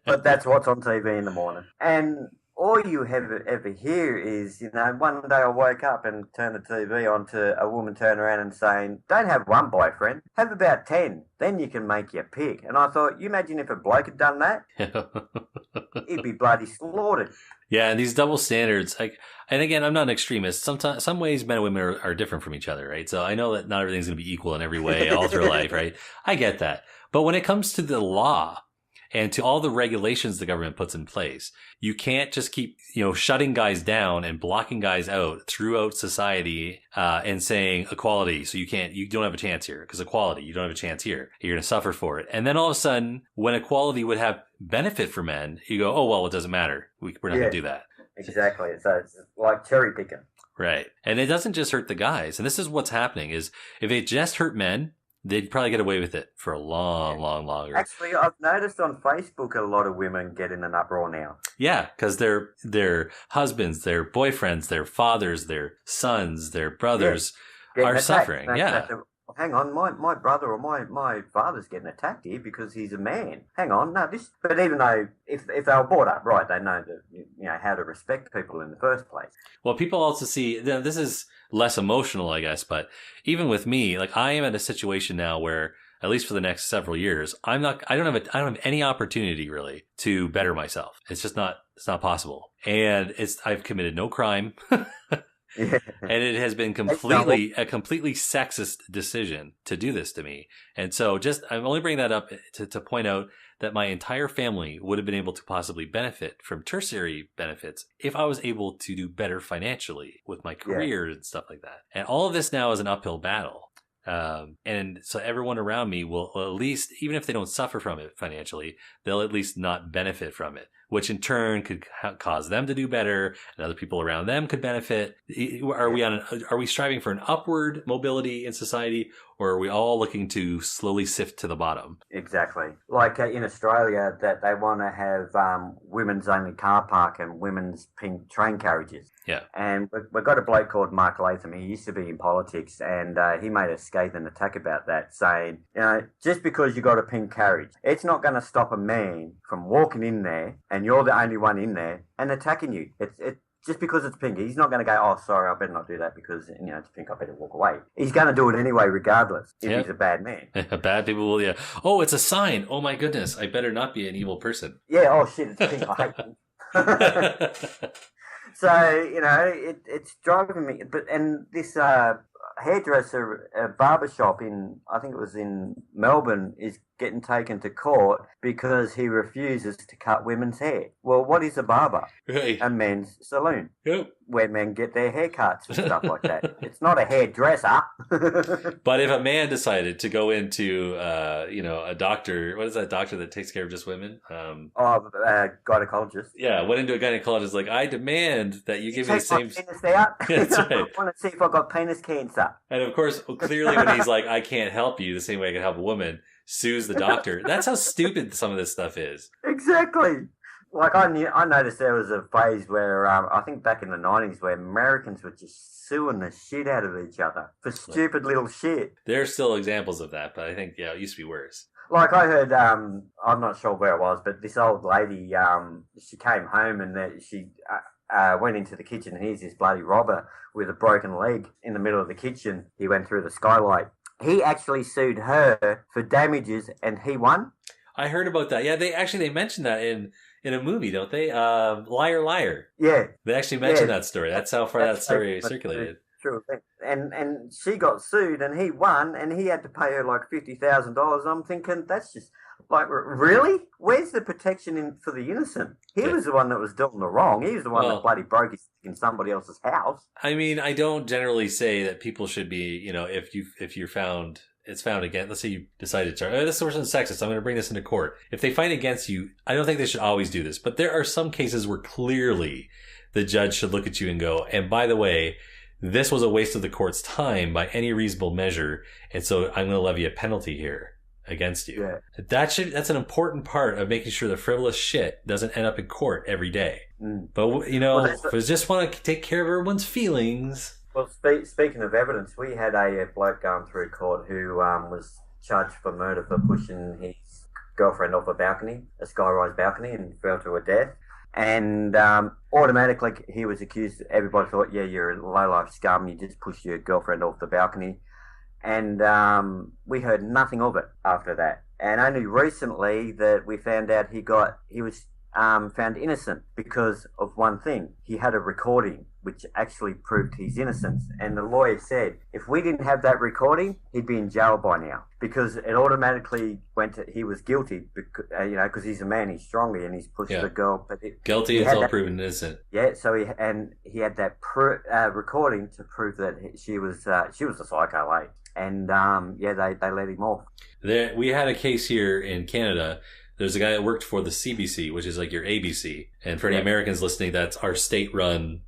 S4: But that's what's on TV in the morning. And all you ever hear is, one day I woke up and turned the TV on to a woman turn around and saying, don't have one boyfriend, have about 10. Then you can make your pick. And I thought, you imagine if a bloke had done that? He'd be bloody slaughtered.
S5: Yeah, and these double standards, and again, I'm not an extremist. Some ways men and women are different from each other, right? So I know that not everything's going to be equal in every way all through life, right? I get that. But when it comes to the law, and to all the regulations the government puts in place, you can't just keep, shutting guys down and blocking guys out throughout society, and saying equality. So you don't have a chance here because equality, you don't have a chance here. You're going to suffer for it. And then all of a sudden, when equality would have benefit for men, you go, oh, well, it doesn't matter. We're not going to do that.
S4: Exactly. So it's like cherry picking.
S5: Right. And it doesn't just hurt the guys. And this is what's happening is if it just hurt men, they'd probably get away with it for a long longer.
S4: Actually, I've noticed on Facebook a lot of women get in an uproar now.
S5: Yeah, because their husbands, their boyfriends, their fathers, their sons, their brothers are suffering.
S4: Hang on, my brother or my father's getting attacked here because he's a man. Hang on, no, this. But even though if they were brought up right, they know that how to respect people in the first place.
S5: Well, people also see this is less emotional, I guess, but even with me, like I am at a situation now where at least for the next several years, I don't have any opportunity really to better myself. It's not possible, and I've committed no crime. Yeah. And it has been a completely sexist decision to do this to me. And so I'm only bringing that up to point out that my entire family would have been able to possibly benefit from tertiary benefits if I was able to do better financially with my career and stuff like that. And all of this now is an uphill battle. And so everyone around me will at least, even if they don't suffer from it financially, they'll at least not benefit from it, which in turn could cause them to do better and other people around them could benefit. Are we striving for an upward mobility in society, or are we all looking to slowly sift to the bottom?
S4: Exactly. Like in Australia, that they want to have women's only car park and women's pink train carriages.
S5: Yeah.
S4: And we've got a bloke called Mark Latham. He used to be in politics, and he made a scathing attack about that, saying, just because you got a pink carriage, it's not going to stop a man from walking in there, and you're the only one in there, and attacking you. It's just because it's pink. He's not going to go, oh, sorry, I better not do that because, it's pink, I better walk away. He's going to do it anyway, regardless, if he's a bad man.
S5: Bad people will, yeah. Oh, it's a sign. Oh, my goodness. I better not be an evil person.
S4: Yeah, oh, shit, it's pink. I hate pink. So, it's driving me. And this hairdresser, barber shop I think it was in Melbourne, is getting taken to court because he refuses to cut women's hair. Well, what is a barber?
S5: Right.
S4: A men's saloon.
S5: Yep.
S4: Where men get their haircuts and stuff like that. It's not a hairdresser.
S5: But if a man decided to go into, a doctor, what is that doctor that takes care of just women?
S4: Gynecologist.
S5: Yeah, went into a gynecologist like, I demand that you give me the same.
S4: Take my penis out.
S5: That's right.
S4: I want to see if I've got penis cancer.
S5: And of course, clearly when he's like, I can't help you the same way I can help a woman, sues the doctor. That's how stupid some of this stuff is.
S4: Exactly. Like I noticed there was a phase where I think back in the 90s where Americans were just suing the shit out of each other for stupid little shit.
S5: There's still examples of that, but I think it used to be worse.
S4: Like I heard, I'm not sure where it was, but this old lady, she came home and she went into the kitchen, and here's this bloody robber with a broken leg in the middle of the kitchen. He went through the skylight. He actually sued her for damages, and he won.
S5: I heard about that. Yeah, they mentioned that in a movie, don't they? Liar, Liar.
S4: Yeah.
S5: They actually mentioned that story. That's how far that story circulated.
S4: true event. And she got sued, and he won, and he had to pay her like $50,000. I'm thinking that's just like, really? Where's the protection for the innocent? He was the one that was doing the wrong. He was the one that bloody broke his stick in somebody else's house.
S5: I mean, I don't generally say that people should be, if you're found. It's found against. Let's say you decide to charge. This person's sexist. I'm going to bring this into court. If they find against you, I don't think they should always do this. But there are some cases where clearly the judge should look at you and go, and by the way, this was a waste of the court's time by any reasonable measure. And so I'm going to levy a penalty here against you. Yeah. That's an important part of making sure the frivolous shit doesn't end up in court every day. But, if we just want to take care of everyone's feelings.
S4: Well, speaking of evidence, we had a bloke going through court who was charged for murder for pushing his girlfriend off a balcony, a skyrise balcony, and fell to her death. And automatically he was accused. Everybody thought, yeah, you're a low-life scum. You just pushed your girlfriend off the balcony. And we heard nothing of it after that. And only recently that we found out he was found innocent because of one thing. He had a recording which actually proved his innocence. And the lawyer said, if we didn't have that recording, he'd be in jail by now, because it automatically he was guilty, because he's a man, he's stronger, and he's pushed the girl. But
S5: guilty until proven innocent.
S4: Yeah, so he had that recording to prove that she was a psycho, eh? And they let him off.
S5: We had a case here in Canada. There's a guy that worked for the CBC, which is like your ABC. And for any Americans listening, that's our state-run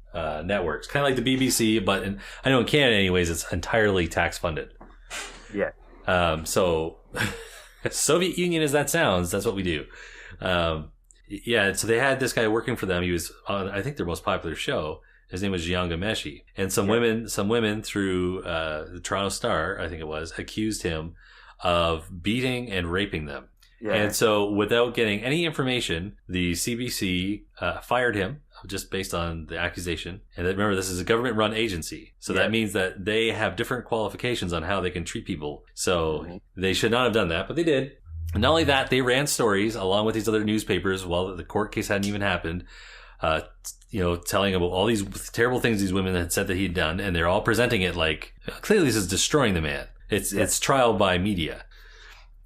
S5: networks. Kind of like the BBC, but I know in Canada anyways, it's entirely tax-funded.
S4: Yeah.
S5: So Soviet Union as that sounds, that's what we do. So they had this guy working for them. He was on, I think, their most popular show. His name was Jian Gameshi. And some women through the Toronto Star, I think it was, accused him of beating and raping them. Yeah. And so without getting any information, the CBC fired him just based on the accusation. And remember, this is a government-run agency. So that means that they have different qualifications on how they can treat people. So they should not have done that, but they did. And not only that, they ran stories along with these other newspapers while the court case hadn't even happened, telling about all these terrible things these women had said that he'd done. And they're all presenting it like, clearly this is destroying the man. It's trial by media.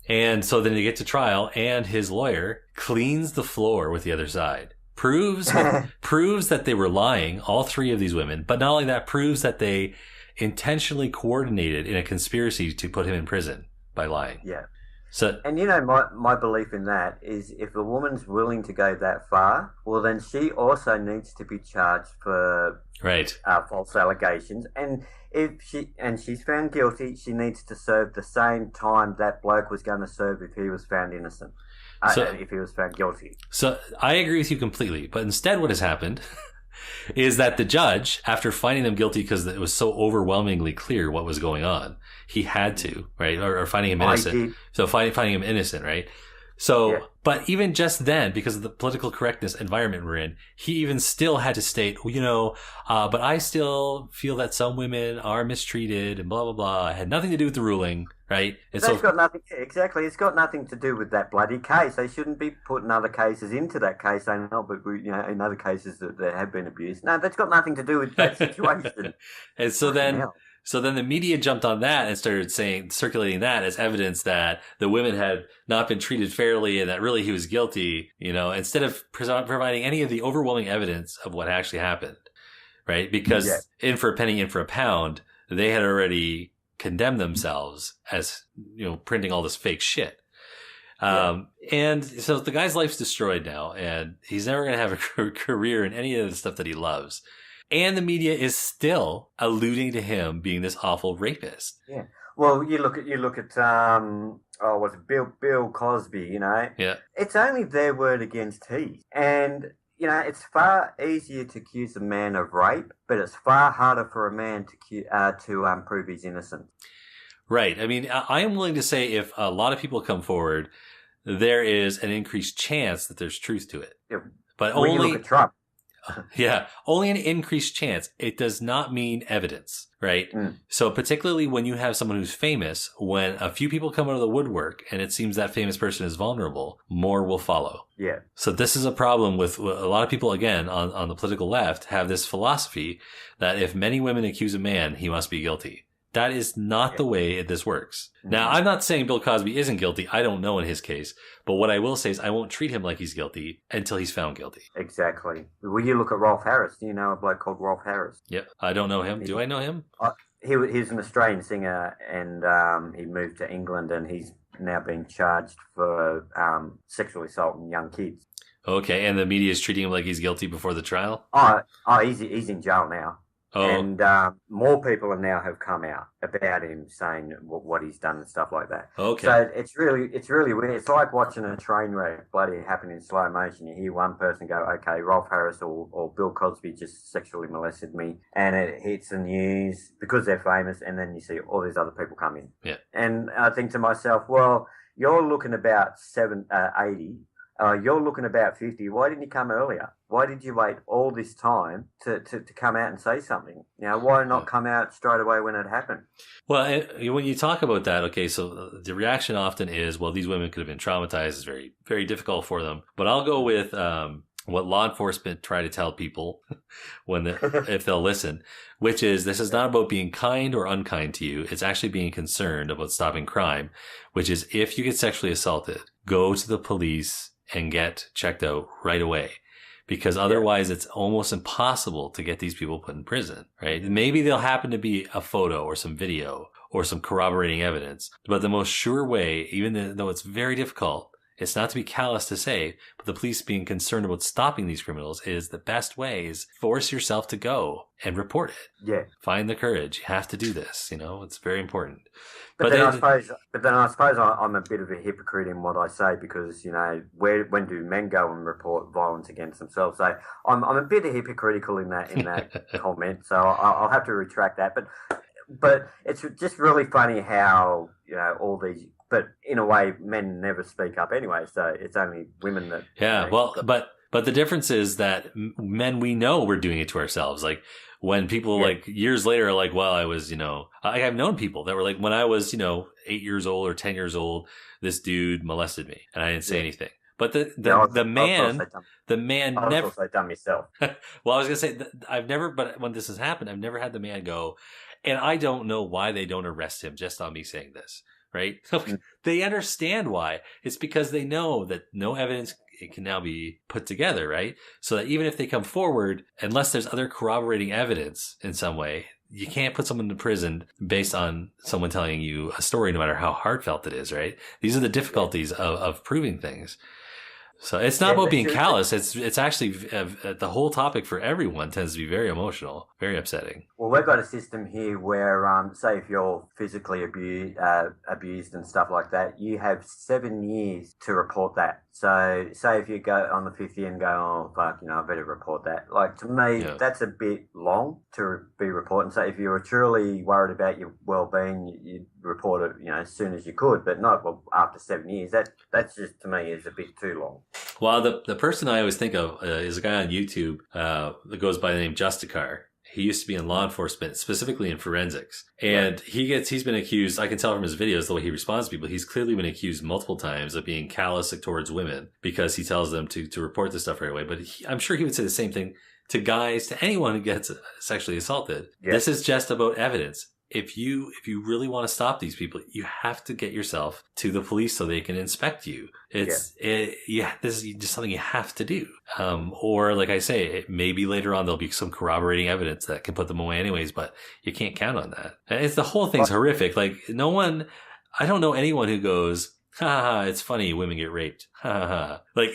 S5: And so then they get to trial, and his lawyer cleans the floor with the other side. Proves that they were lying, all three of these women. But not only that, proves that they intentionally coordinated in a conspiracy to put him in prison by lying. Yeah. So,
S4: and my belief in that is, if a woman's willing to go that far, well, then she also needs to be charged for false allegations. And if she's found guilty, she needs to serve the same time that bloke was going to serve if he was found innocent. If he was found guilty. So
S5: I agree with you completely. But instead, what has happened is that the judge, after finding them guilty because it was so overwhelmingly clear what was going on, he had to, right? Or finding him innocent. So finding him innocent, right? So, but even just then, because of the political correctness environment we're in, he even still had to state, but I still feel that some women are mistreated and blah, blah, blah. It had nothing to do with the ruling, right?
S4: It's got nothing, exactly. It's got nothing to do with that bloody case. They shouldn't be putting other cases into that case saying, but in other cases that there have been abused. No, that's got nothing to do with that situation.
S5: And so then the media jumped on that and started circulating that as evidence that the women had not been treated fairly and that really he was guilty, instead of providing any of the overwhelming evidence of what actually happened, right? Because in for a penny, in for a pound, they had already condemned themselves as, printing all this fake shit. And so the guy's life's destroyed now, and he's never going to have a career in any of the stuff that he loves. And the media is still alluding to him being this awful rapist.
S4: Yeah. Well, you look at what's it, Bill Cosby, Yeah. It's only their word against his. And, it's far easier to accuse a man of rape, but it's far harder for a man to prove he's innocent.
S5: Right. I mean, I am willing to say if a lot of people come forward, there is an increased chance that there's truth to it.
S4: Yeah.
S5: But
S4: when
S5: only...
S4: you look at Trump.
S5: Yeah, only an increased chance. It does not mean evidence, right? So particularly when you have someone who's famous, when a few people come out of the woodwork and it seems that famous person is vulnerable, more will follow.
S4: Yeah.
S5: So this is a problem with a lot of people, again, on the political left, have this philosophy that if many women accuse a man, he must be guilty. That is not the way this works. Now, I'm not saying Bill Cosby isn't guilty. I don't know in his case. But what I will say is I won't treat him like he's guilty until he's found guilty.
S4: Exactly. Well, you look at Rolf Harris. Do you know a bloke called Rolf Harris?
S5: Yep. I don't know him. Do I know him?
S4: He's an Australian singer, and he moved to England, and he's now being charged for sexually assaulting young kids.
S5: Okay, and the media is treating him like he's guilty before the trial?
S4: He's in jail now.
S5: Oh.
S4: And more people now have come out about him saying what he's done and stuff like that.
S5: Okay.
S4: So it's really weird. It's like watching a train wreck bloody happen in slow motion. You hear one person go, okay, Rolf Harris or Bill Cosby just sexually molested me, and it hits the news because they're famous, and then you see all these other people come in.
S5: Yeah.
S4: And I think to myself, well, you're looking about 80. You're looking about 50. Why didn't you come earlier? Why did you wait all this time to come out and say something? Why not come out straight away when it happened? Well,
S5: when you talk about that, okay, so the reaction often is, well, these women could have been traumatized. It's very, very difficult for them. But I'll go with what law enforcement try to tell people if they'll listen, which is this is not about being kind or unkind to you. It's actually being concerned about stopping crime, which is if you get sexually assaulted, go to the police and get checked out right away, because otherwise it's almost impossible to get these people put in prison, right? Maybe there'll happen to be a photo or some video or some corroborating evidence, but the most sure way, even though it's very difficult, it's not to be callous to say, but the police being concerned about stopping these criminals is the best way is force yourself to go and report it.
S4: Yeah.
S5: Find the courage. You have to do this. It's very important.
S4: But then I suppose I'm a bit of a hypocrite in what I say because, when do men go and report violence against themselves? So I'm a bit hypocritical in that comment. So I'll have to retract that. But it's just really funny how, all these, but in a way, men never speak up anyway. So it's only women that.
S5: Yeah. But the difference is that men, we know we're doing it to ourselves. Like when people years later are like, well, I was, I've known people that were like, when I was, 8 years old or 10 years old, this dude molested me and I didn't say anything. But the man never.
S4: Also done myself.
S5: Well, I was gonna say I've never, but when this has happened, I've never had the man go, and I don't know why they don't arrest him just on me saying this, right? They understand why. It's because they know that no evidence can now be put together, right? So that even if they come forward, unless there's other corroborating evidence in some way, you can't put someone in prison based on someone telling you a story, no matter how heartfelt it is, right? These are the difficulties of proving things. So it's not about being callous. It's actually the whole topic for everyone tends to be very emotional, very upsetting.
S4: Well, we've got a system here where, say, if you're physically abused and stuff like that, you have 7 years to report that. So, say if you go on the 5th year and go, oh fuck, I better report that. Like to me, that's a bit long to be reporting. So, if you were truly worried about your well-being, you'd report it, as soon as you could, but not after 7 years. That's just to me is a bit too long.
S5: Well, the person I always think of is a guy on YouTube that goes by the name Justicar. He used to be in law enforcement, specifically in forensics. And he's been accused, I can tell from his videos, the way he responds to people, he's clearly been accused multiple times of being callous towards women because he tells them to report this stuff right away. But I'm sure he would say the same thing to guys, to anyone who gets sexually assaulted. Yes. This is just about evidence. If you really want to stop these people, you have to get yourself to the police so they can inspect you. This is just something you have to do. Or like I say, maybe later on there'll be some corroborating evidence that can put them away anyways, but you can't count on that. And the whole thing's horrific. Like I don't know anyone who goes, ha ha ha, it's funny women get raped. Ha ha ha. Like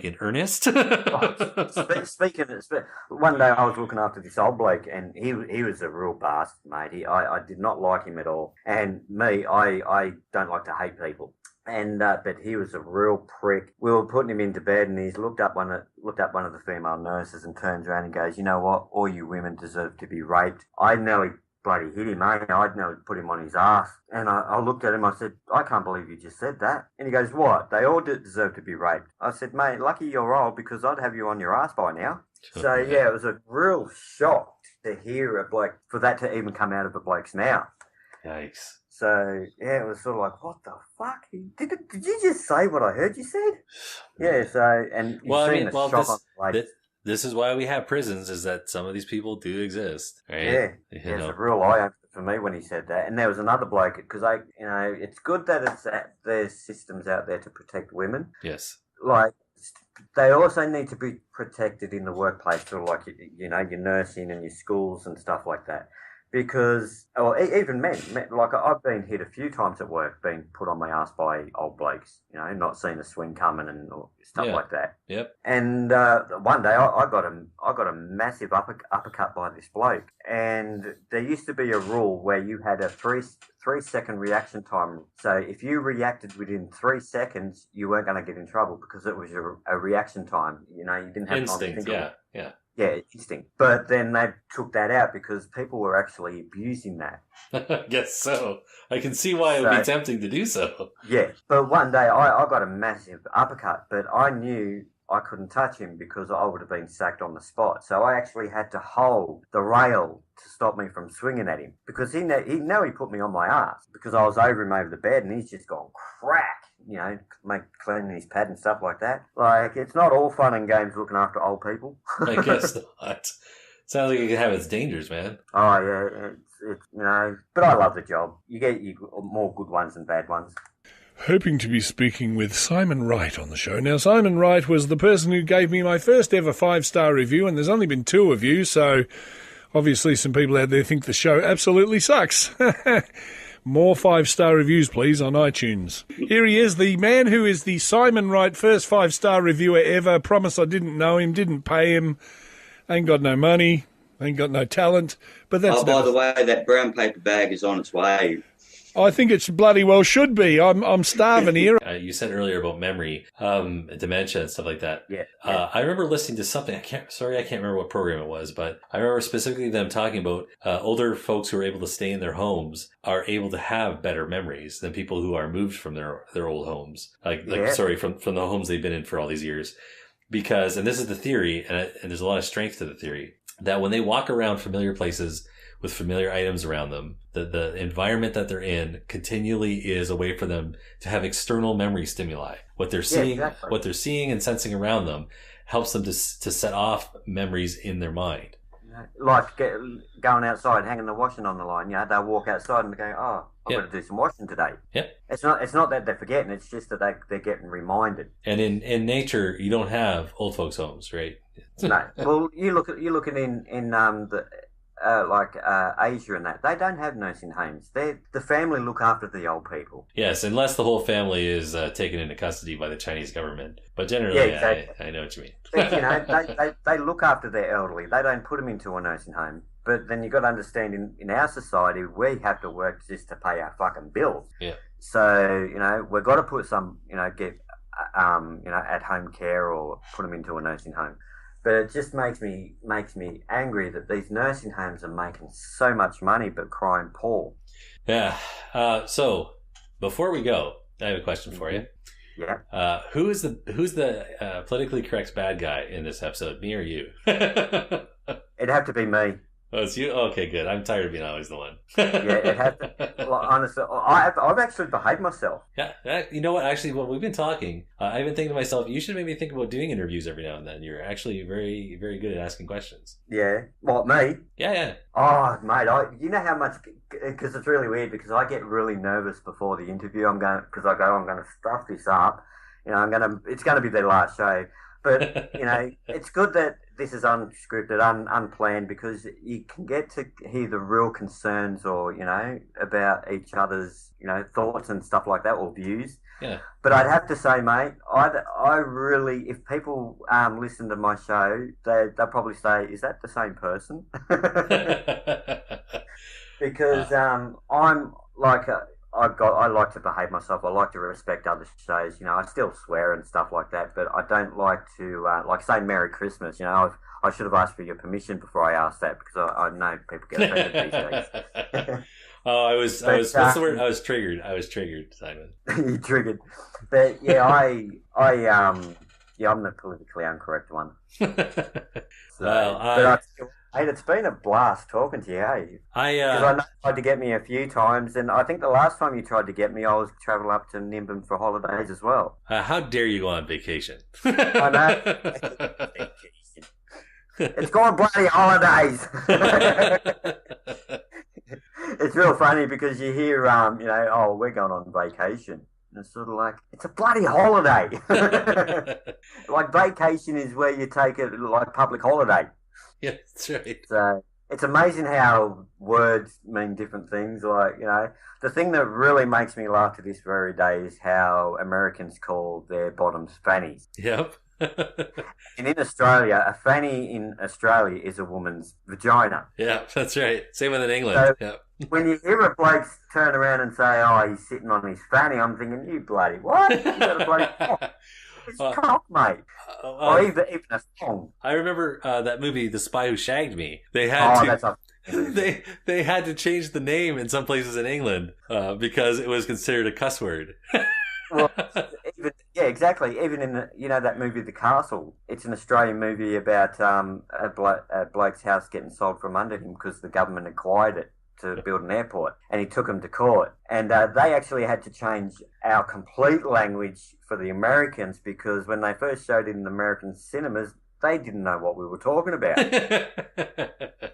S5: in earnest.
S4: Speaking of, one day I was looking after this old bloke and he was a real bastard, mate. I did not like him at all. And me, I don't like to hate people. And but he was a real prick. We were putting him into bed, and he's looked up one of the female nurses and turns around and goes, "You know what? All you women deserve to be raped." I nearly bloody hit him, mate. I'd nearly put him on his ass. And I looked at him, I said, "I can't believe you just said that." And he goes, "What? They all deserve to be raped." I said, "Mate, lucky you're old because I'd have you on your ass by now." So yeah, it was a real shock to hear a bloke, for that to even come out of a bloke's mouth.
S5: Yikes.
S4: So yeah, it was sort of like, what the fuck? Did you just say what I heard you said? Yeah. So and you've seen the shock on the face.
S5: This is why we have prisons, is that some of these people do exist, right?
S4: Yeah, it's a real eye opener for me when he said that. And there was another bloke, because it's good that there's systems out there to protect women.
S5: Yes.
S4: Like, they also need to be protected in the workplace, sort of like, your nursing and your schools and stuff like that. Because, even men, like I've been hit a few times at work, being put on my ass by old blokes, not seeing a swing coming and stuff like that.
S5: Yep.
S4: And one day I got a massive uppercut by this bloke, and there used to be a rule where you had a 3-second reaction time. So if you reacted within 3 seconds, you weren't going to get in trouble because it was a reaction time. You didn't have
S5: instinct.
S4: time to think.
S5: Yeah.
S4: Yeah, instinct. But then they took that out because people were actually abusing that.
S5: I guess so. I can see why it would be tempting to do so.
S4: Yeah, but one day I got a massive uppercut, but I knew I couldn't touch him because I would have been sacked on the spot. So I actually had to hold the rail to stop me from swinging at him, because he put me on my ass because I was over him over the bed, and he's just gone crack. Cleaning his pad and stuff like that. Like, it's not all fun and games looking after old people.
S5: I guess not. Sounds like it could have its dangers, man.
S4: Oh, yeah. It's but I love the job. You get more good ones than bad ones.
S8: Hoping to be speaking with Simon Wright on the show. Now, Simon Wright was the person who gave me my first ever 5-star review, and there's only been 2 of you, so obviously some people out there think the show absolutely sucks. More 5-star reviews, please, on iTunes. Here he is, the man who is the Simon Wright first 5-star reviewer ever. Promise I didn't know him, didn't pay him, ain't got no money, ain't got no talent. But that's
S9: by the way, that brown paper bag is on its way.
S8: I think it's bloody well should be. I'm starving here.
S5: You said earlier about memory, dementia and stuff like that.
S4: Yeah.
S5: I remember listening to something. I can't remember what program it was, but I remember specifically them talking about older folks who are able to stay in their homes are able to have better memories than people who are moved from their old homes. From the homes they've been in for all these years. Because, and this is the theory, and there's a lot of strength to the theory, that when they walk around familiar places with familiar items around them, the environment that they're in continually is a way for them to have external memory stimuli. What they're seeing and sensing around them helps them to set off memories in their mind.
S4: Like going outside, hanging the washing on the line. They'll walk outside and go, "Oh, I've got to do some washing today."
S5: Yep.
S4: It's not that they're forgetting. It's just that they're getting reminded.
S5: And in nature, you don't have old folks' homes, right?
S4: No. Well, you're looking in the. Asia and that, they don't have nursing homes. The family look after the old people.
S5: Yes, unless the whole family is taken into custody by the Chinese government. But generally, I know what you mean.
S4: But, they look after their elderly. They don't put them into a nursing home. But then you've got to understand, in our society, we have to work just to pay our fucking bills.
S5: Yeah.
S4: So, we've got to put some, get, at home care or put them into a nursing home. But it just makes me angry that these nursing homes are making so much money but crying poor.
S5: Yeah. So before we go, I have a question for you.
S4: Yeah.
S5: Who's the politically correct bad guy in this episode? Me or you?
S4: It'd have to be me.
S5: Oh, it's you? Okay, good. I'm tired of being always the one.
S4: Yeah, it had to. Well, honestly, I've actually behaved myself.
S5: Yeah, you know what? Actually, when we've been talking, I've been thinking to myself, you should maybe think about doing interviews every now and then. You're actually very, very good at asking questions.
S4: Yeah. What, me?
S5: Yeah.
S4: Oh, mate, you know how much, because it's really weird, because I get really nervous before the interview. I'm going to stuff this up. It's going to be their last show. But, it's good that this is unscripted, unplanned, because you can get to hear the real concerns or, about each other's, thoughts and stuff like that, or views.
S5: Yeah.
S4: But I'd have to say, mate, I really, if people listen to my show, they'll probably say, is that the same person? Because I'm like... I like to behave myself. I like to respect other shows. I still swear and stuff like that, but I don't like to, say Merry Christmas. I should have asked for your permission before I asked that, because I know people get offended these days.
S5: What's the word? I was triggered, Simon.
S4: You triggered. But yeah, I'm the politically incorrect one. So,
S5: well,
S4: mate, it's been a blast talking to you, hey?
S5: I
S4: Because I know you tried to get me a few times, and I think the last time you tried to get me, I was travelling up to Nimbin for holidays as well.
S5: how dare you go on vacation?
S4: I know. It's called bloody holidays. It's real funny because you hear, oh, we're going on vacation. And it's sort of like, it's a bloody holiday. Like, vacation is where you take it like public holiday.
S5: Yeah, that's right.
S4: So it's amazing how words mean different things. Like, the thing that really makes me laugh to this very day is how Americans call their bottoms fannies.
S5: Yep.
S4: And in Australia, a fanny in Australia is a woman's vagina.
S5: Yeah, that's right. Same with in England.
S4: So
S5: Yep.
S4: when you hear a bloke turn around and say, oh, he's sitting on his fanny, I'm thinking, you bloody what? You got a bloody cock. It's cock, mate. Or even a song.
S5: I remember that movie, The Spy Who Shagged Me. They had they had to change the name in some places in England because it was considered a cuss word.
S4: Well, yeah, exactly. Even in that movie, The Castle, it's an Australian movie about a bloke's house getting sold from under him because the government acquired it to build an airport, and he took him to court. And they actually had to change our complete language for the Americans because when they first showed it in American cinemas, they didn't know what we were talking about.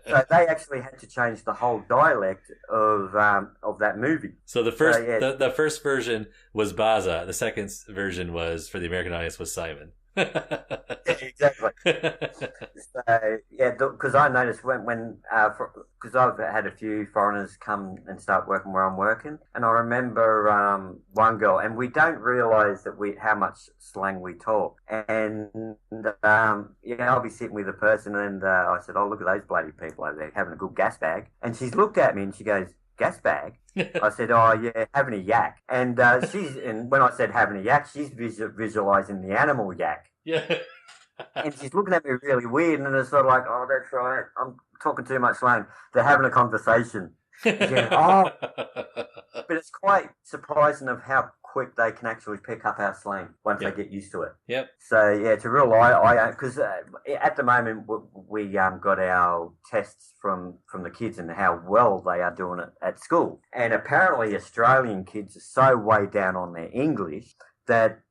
S4: So they actually had to change the whole dialect of that movie.
S5: So the first the first version was Baza. The second version was, for the American audience, was Simon.
S4: Yeah, exactly. So, yeah, because I noticed because I've had a few foreigners come and start working where I'm working, and I remember one girl, and we don't realise how much slang we talk. And I'll be sitting with a person, and I said, "Oh, look at those bloody people over there having a good gas bag," and she's looked at me and she goes, "Gas bag?" I said, "Oh yeah, having a yak." And and when I said having a yak, she's visualising the animal yak.
S5: Yeah.
S4: And she's looking at me really weird, and it's sort of like, "Oh, that's right, I'm talking too much slang." They're having a conversation. Oh, but it's quite surprising of how quick they can actually pick up our slang once they get used to it.
S5: Yep.
S4: So yeah, it's a real eye because at the moment we got our tests from the kids and how well they are doing it at school, and apparently Australian kids are so way down on their English that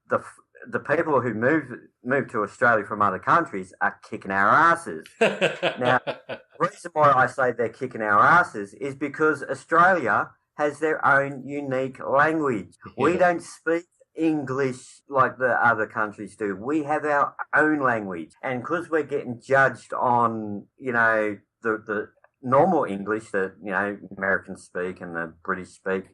S4: the people who move to Australia from other countries are kicking our asses. Now, the reason why I say they're kicking our asses is because Australia has their own unique language. Yeah. We don't speak English like the other countries do. We have our own language. And because we're getting judged on, the normal English that, Americans speak and the British speak,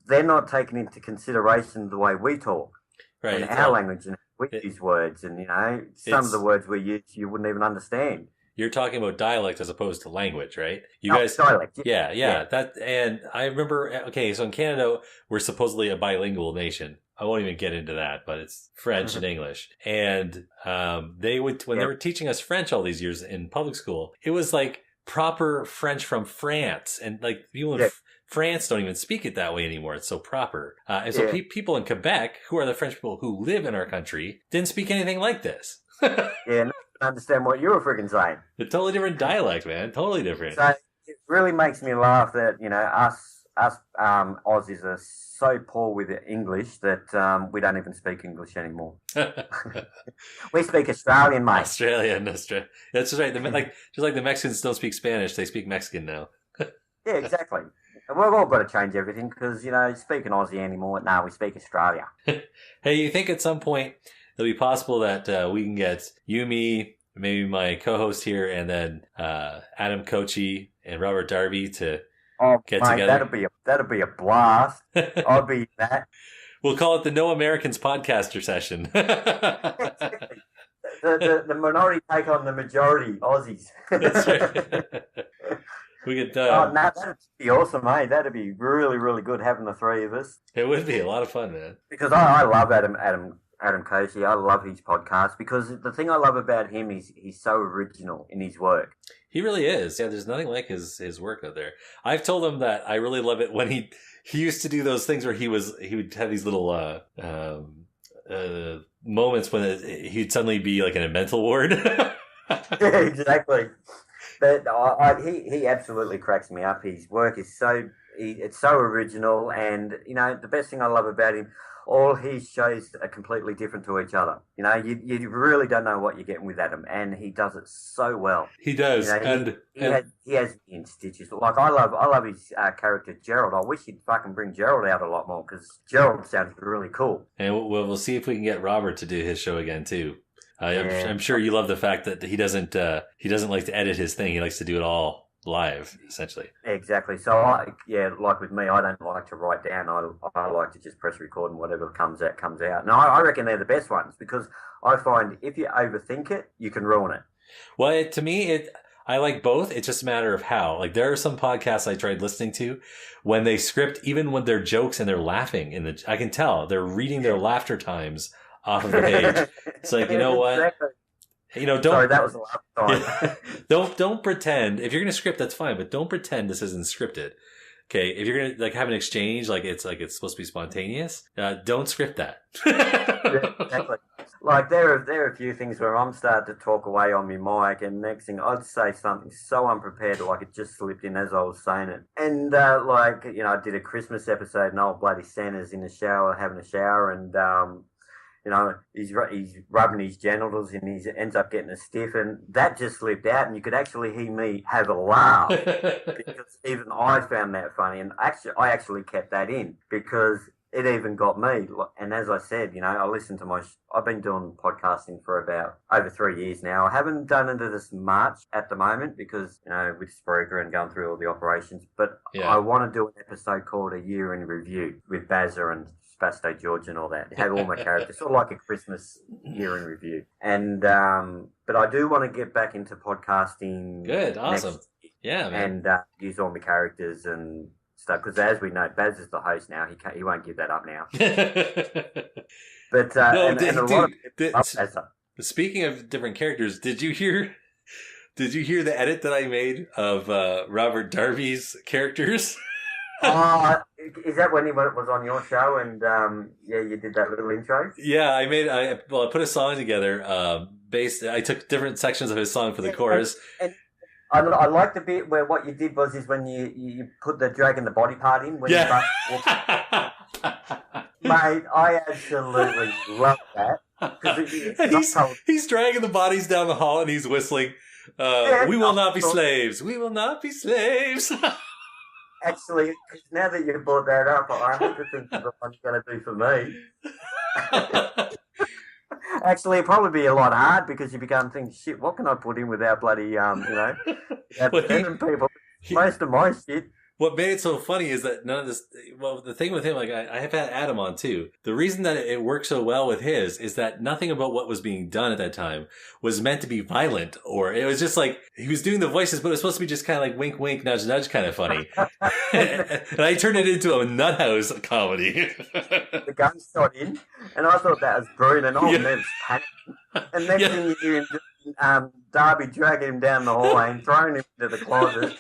S4: they're not taking into consideration the way we talk. Right. And our language, and we use words, and some of the words we use you wouldn't even understand.
S5: You're talking about dialect as opposed to language, right? You guys,
S4: dialect.
S5: Yeah. That, and I remember. Okay, so in Canada, we're supposedly a bilingual nation. I won't even get into that, but it's French and English. And they would, when they were teaching us French all these years in public school, it was like proper French from France, and like people in France don't even speak it that way anymore. It's so proper. And so people in Quebec, who are the French people who live in our country, didn't speak anything like this.
S4: I understand what you were freaking saying.
S5: A totally different dialect, man. Totally different.
S4: So it really makes me laugh that, us Aussies are so poor with English that we don't even speak English anymore. We speak Australian, mate.
S5: Australian. That's right. Just like the Mexicans don't speak Spanish, they speak Mexican now.
S4: Yeah, exactly. We've all got to change everything because, speaking Aussie anymore, no, we speak Australia.
S5: Hey, you think at some point it'll be possible that we can get you, me, maybe my co-host here, and then Adam Kochi and Robert Darby to get together?
S4: That'll be a blast. I'll be that.
S5: We'll call it the No Americans Podcaster Session.
S4: the minority take on the majority Aussies.
S5: That's right. We could.
S4: That'd be awesome, mate. That'd be really, really good having the three of us.
S5: It would be a lot of fun, man.
S4: Because I love Adam Kochi. I love his podcast because the thing I love about him is he's so original in his work.
S5: He really is. Yeah, there's nothing like his work out there. I've told him that I really love it when he used to do those things where he would have these little moments when he'd suddenly be like in a mental ward.
S4: Yeah, exactly. But he absolutely cracks me up. His work is it's so original, and the best thing I love about him, all his shows are completely different to each other. You really don't know what you're getting with Adam, and he does it so well.
S5: He does,
S4: he has me in stitches. Like I love his character Gerald. I wish he'd fucking bring Gerald out a lot more, because Gerald sounds really cool.
S5: And we'll see if we can get Robert to do his show again too. I'm sure you love the fact that he doesn't like to edit his thing. He likes to do it all live, essentially.
S4: Exactly. So like with me, I don't like to write down. I like to just press record, and whatever comes out comes out. And I reckon they're the best ones, because I find if you overthink it, you can ruin it.
S5: Well, to me, I like both. It's just a matter of how. Like, there are some podcasts I tried listening to when they script, even when they're jokes and they're laughing I can tell they're reading their laughter times off of the page. It's like, you know what?
S4: Exactly.
S5: Don't.
S4: Sorry, that was the last time.
S5: Don't pretend. If you're gonna script, that's fine, but don't pretend this isn't scripted. Okay, if you're gonna like have an exchange, like it's supposed to be spontaneous, don't script that.
S4: Yeah, exactly. Like there are a few things where I'm starting to talk away on my mic, and next thing I'd say something so unprepared, like it just slipped in as I was saying it. And I did a Christmas episode, and old bloody Santa's in the shower having a shower, and he's rubbing his genitals, and he ends up getting a stiff, and that just slipped out, and you could actually hear me have a laugh because even I found that funny, and I actually kept that in because it even got me. And as I said, I listen to I've been doing podcasting for about over 3 years now. I haven't done it as much at the moment because, with Spreaker and going through all the operations, but I want to do an episode called A Year in Review with Bazza and Spasto George and all that. Have all my characters, sort of like a Christmas year in review. And but I do want to get back into podcasting.
S5: Good, awesome, yeah, man.
S4: And use all my characters and stuff, because as we know, Baz is the host now. He won't give that up now. But
S5: speaking of different characters, did you hear the edit that I made of Robert Darby's characters?
S4: Is that when he was on your show and you did that little intro?
S5: Yeah, I put a song together. I took different sections of his song for the chorus.
S4: And I like the bit where what you did was when you put the dragging the body part in. When Mate, I absolutely love that.
S5: He's dragging the bodies down the hall and he's whistling. We will not be slaves. We will not be slaves.
S4: Actually, now that you've brought that up, I have to think of what you're going to do for me. Actually, it'd probably be a lot hard because you become thinking, shit, what can I put in without bloody, people? Most of my shit.
S5: What made it so funny is that none of this, well, the thing with him, like I have had Adam on too. The reason that it worked so well with his is that nothing about what was being done at that time was meant to be violent, or it was just like, he was doing the voices, but it was supposed to be just kind of like wink, wink, nudge, nudge kind of funny. And I turned it into a nuthouse comedy.
S4: The guns shot in, and I thought that was brilliant, and I was panicking. And next thing you hear him, Darby dragging him down the hallway and throwing him into the closet.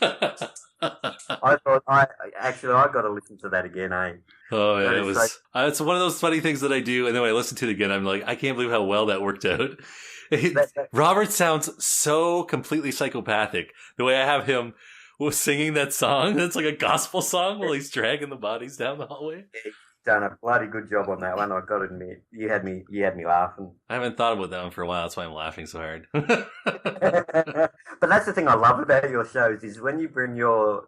S4: I thought I got to listen to that again, eh?
S5: Oh yeah, it's one of those funny things that I do, and then when I listen to it again, I'm like, I can't believe how well that worked out. Robert sounds so completely psychopathic. The way I have him singing that song, that's like a gospel song while he's dragging the bodies down the hallway.
S4: He's done a bloody good job on that one. I've got to admit, you had me laughing.
S5: I haven't thought about that one for a while. That's why I'm laughing so hard.
S4: But that's the thing I love about your shows is when you bring your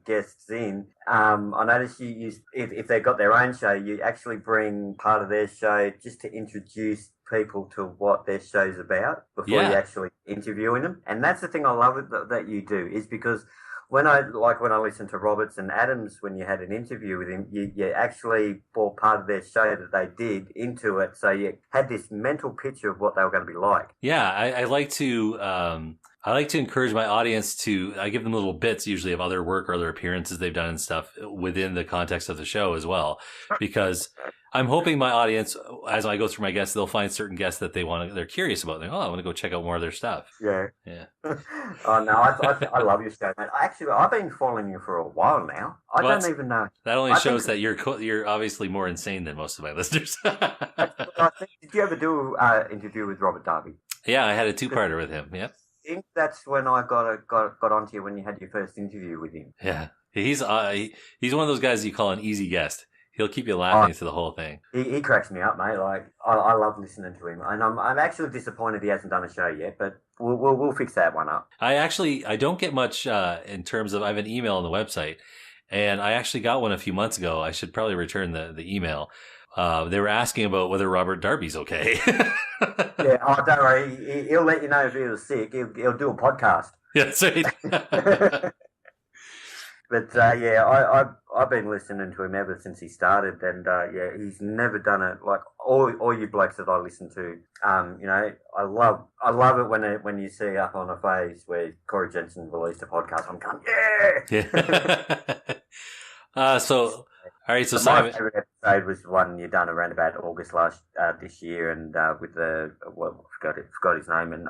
S4: guests in. I notice you use if they've got their own show, you actually bring part of their show just to introduce people to what their show's about before you actually interviewing them. And that's the thing I love that you do, is because when I listen to Roberts and Adams, when you had an interview with him, you actually brought part of their show that they did into it, so you had this mental picture of what they were going to be like.
S5: Yeah, I like to I like to encourage my audience I give them little bits usually of other work or other appearances they've done and stuff within the context of the show as well, because I'm hoping my audience, as I go through my guests, they'll find certain guests that they're curious about. I want to go check out more of their stuff.
S4: Yeah.
S5: Yeah.
S4: Oh, no, I love your show, mate. Actually, I've been following you for a while now. I don't even know.
S5: That only shows that you're obviously more insane than most of my listeners.
S4: Did you ever do an interview with Robert Darby?
S5: Yeah, I had a 2-parter with him. Yeah.
S4: I think that's when I got onto you when you had your first interview with him.
S5: Yeah. He's one of those guys you call an easy guest. He'll keep you laughing through the whole thing.
S4: He cracks me up, mate. Like I love listening to him, and I'm actually disappointed he hasn't done a show yet. But we'll fix that one up. I don't get much in terms of I have an email on the website, and I actually got one a few months ago. I should probably return the email. They were asking about whether Robert Darby's okay. Yeah, don't worry. He'll let you know if he was sick. He'll do a podcast.
S5: Yeah, that's right.
S4: But yeah, I've been listening to him ever since he started, and yeah, he's never done it like all you blokes that I listen to. You know, I love it when you see up on a phase where Corey Jensen released a podcast. I'm going,
S5: yeah. So. All right, so
S4: my
S5: Simon,
S4: favorite episode was the one you done around about August this year, and with forgot his name, and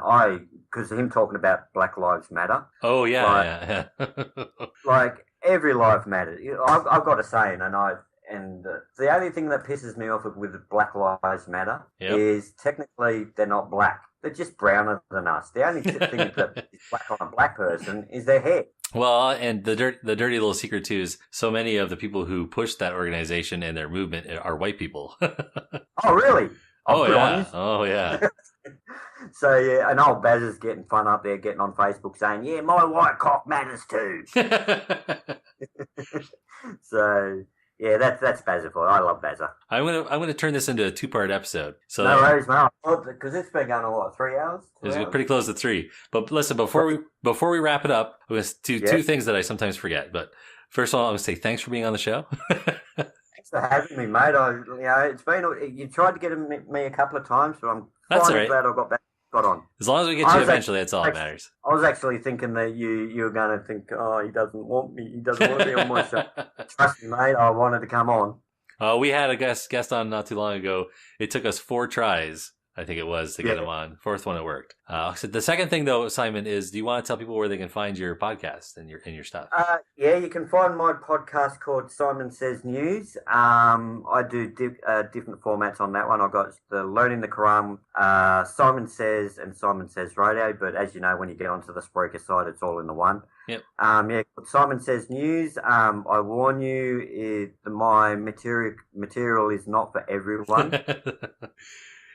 S4: because him talking about Black Lives Matter.
S5: Oh yeah, yeah.
S4: Like every life matters. I've got a saying, and the only thing that pisses me off with Black Lives Matter is technically they're not black; they're just browner than us. The only thing that is black on a black person is their hair.
S5: Well, and the dirty little secret too is so many of the people who push that organization and their movement are white people.
S4: Oh, really?
S5: Oh, yeah. Oh, yeah.
S4: So, yeah, and old Baz is getting fun up there, getting on Facebook saying, yeah, my white cock matters too. So, yeah, that's Bazza for. I love Bazza.
S5: I'm gonna turn this into a 2-part episode. So
S4: no worries, man. Because it's been going on 3 hours.
S5: It's pretty close to 3. But listen, before we wrap it up, I'm gonna do 2 things that I sometimes forget. But first of all, I'm gonna say thanks for being on the show.
S4: Thanks for having me, mate. It's been you tried to get me a couple of times, but I'm finally glad I got on.
S5: As long as we get you eventually, that's all that matters.
S4: I was actually thinking that you were going to think, oh, he doesn't want me. He doesn't want to be on my show. Trust me, mate. I wanted to come on.
S5: We had a guest on not too long ago. It took us 4 tries, I think it was, to get him on. 4th one, it worked. So the second thing, though, Simon, is do you want to tell people where they can find your podcast and your stuff?
S4: Yeah, you can find my podcast called Simon Says News. I do different formats on that one. I've got the Learning the Quran, Simon Says, and Simon Says Radio. But as you know, when you get onto the Spreaker site, it's all in the one.
S5: Yep.
S4: Yeah, Simon Says News. I warn you, my material is not for everyone.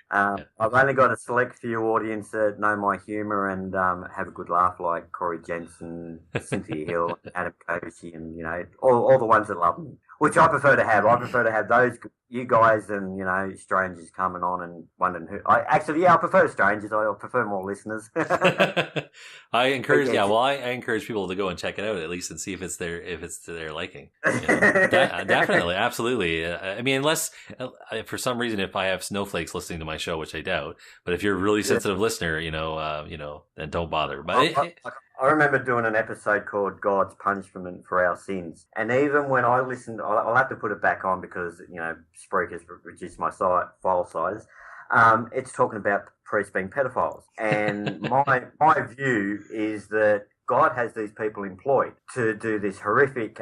S4: I've only got a select few audience that know my humour and have a good laugh, like Corey Jensen, Cynthia Hill, Adam Cosey, and all the ones that love me, which I prefer to have. I prefer to have those you guys and strangers coming on and wondering who. I prefer strangers. I prefer more listeners.
S5: I encourage, I encourage people to go and check it out at least and see if it's to their liking. Definitely, absolutely. I mean, unless for some reason if I have snowflakes listening to my show, which I doubt, but if you're a really sensitive listener, then don't bother. But
S4: I remember doing an episode called God's Punishment for Our Sins. And even when I listened, I'll have to put it back on because, Spreaker's reduced my file size. It's talking about priests being pedophiles. And my view is that God has these people employed to do this horrific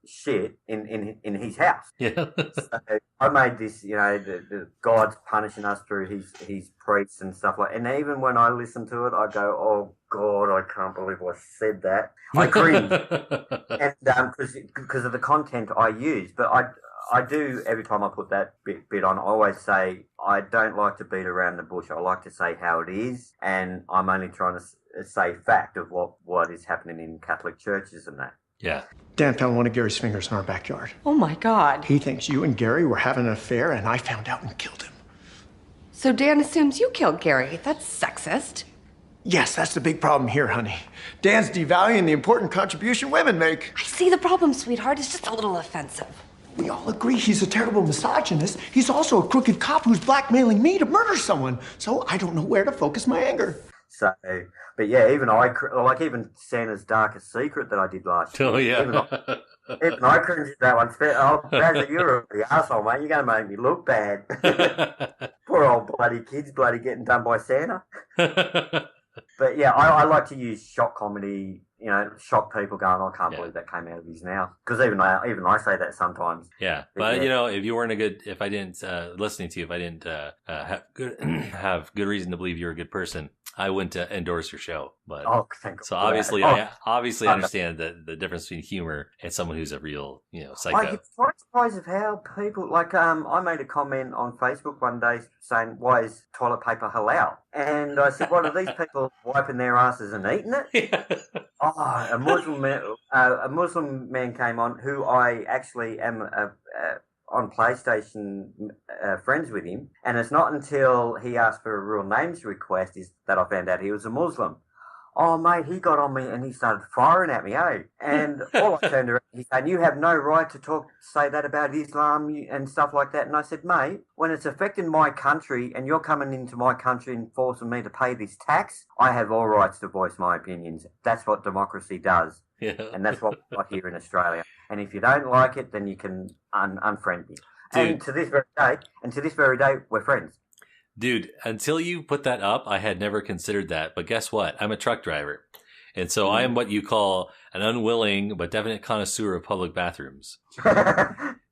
S4: shit in his house.
S5: Yeah.
S4: So I made this, the God's punishing us through his priests and stuff like. And even when I listen to it, I go, "Oh God, I can't believe I said that." I cringe, and because of the content I use. But I do every time I put that bit on. I always say I don't like to beat around the bush. I like to say how it is, and I'm only trying to say fact of what is happening in Catholic churches and that.
S5: Yeah.
S10: Dan found one of Gary's fingers in our backyard.
S11: Oh my God.
S10: He thinks you and Gary were having an affair, and I found out and killed him.
S11: So Dan assumes you killed Gary. That's sexist.
S10: Yes, that's the big problem here, honey. Dan's devaluing the important contribution women make.
S11: I see the problem, sweetheart. It's just a little offensive.
S10: We all agree he's a terrible misogynist. He's also a crooked cop who's blackmailing me to murder someone. So I don't know where to focus my anger.
S4: So, but yeah, even Santa's Darkest Secret that I did last year.
S5: Oh, yeah.
S4: Even I cringed at that one. Brazza, you're the arsehole, mate. You're going to make me look bad. Poor old bloody kids getting done by Santa. But yeah, I like to use shock comedy, shock people going, I can't believe that came out of his mouth. Because even I say that sometimes.
S5: Yeah, but if you weren't if I didn't, listening to you, if I didn't have good reason to believe you're a good person, I wouldn't endorse your show. But so obviously, I understand the difference between humor and someone who's a real, psycho.
S4: I get quite surprised of how people I made a comment on Facebook one day saying, "Why is toilet paper halal?" And I said, "What are these people wiping their asses and eating it?" A Muslim man came on who I actually am on PlayStation friends with him, and it's not until he asked for a real names request that I found out he was a Muslim. Oh, mate, he got on me and he started firing at me, eh? And all I turned around, he said, "You have no right to say that about Islam and stuff like that." And I said, "Mate, when it's affecting my country and you're coming into my country and forcing me to pay this tax, I have all rights to voice my opinions. That's what democracy does."
S5: Yeah.
S4: And that's what we got here in Australia. And if you don't like it, then you can unfriend me. Dude. And to this very day, we're friends.
S5: Dude, until you put that up, I had never considered that. But guess what? I'm a truck driver. And so I am what you call an unwilling but definite connoisseur of public bathrooms.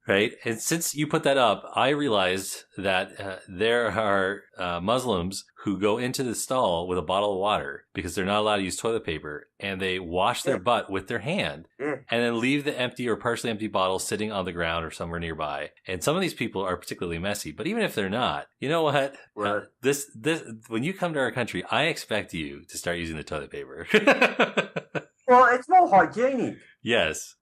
S5: Right? And since you put that up, I realized that there are Muslims who go into the stall with a bottle of water because they're not allowed to use toilet paper, and they wash their butt with their hand and then leave the empty or partially empty bottle sitting on the ground or somewhere nearby. And some of these people are particularly messy, but even if they're not, you know what?
S4: Right.
S5: This when you come to our country, I expect you to start using the toilet paper.
S4: Well, it's more hygienic.
S5: Yes.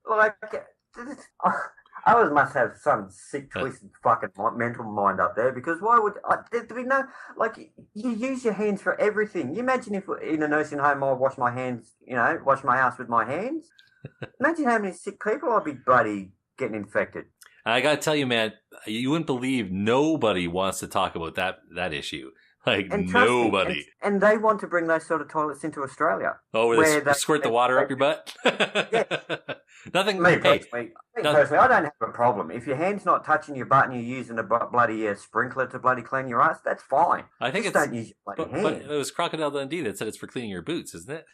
S4: I always must have some sick, twisted fucking mental mind up there, because why would there be no, you use your hands for everything. You imagine if in a nursing home I wash my hands, wash my ass with my hands. Imagine how many sick people I'd be bloody getting infected.
S5: I gotta tell you, man, you wouldn't believe nobody wants to talk about that issue. And nobody.
S4: And they want to bring those sort of toilets into Australia.
S5: Oh, where they squirt the water up your butt?
S4: Yeah.
S5: Nothing.
S4: Personally, I don't have a problem. If your hand's not touching your butt and you're using a bloody sprinkler to bloody clean your ass, that's fine.
S5: I think
S4: don't use your bloody hand.
S5: But it was Crocodile Dundee that said it's for cleaning your boots, isn't it?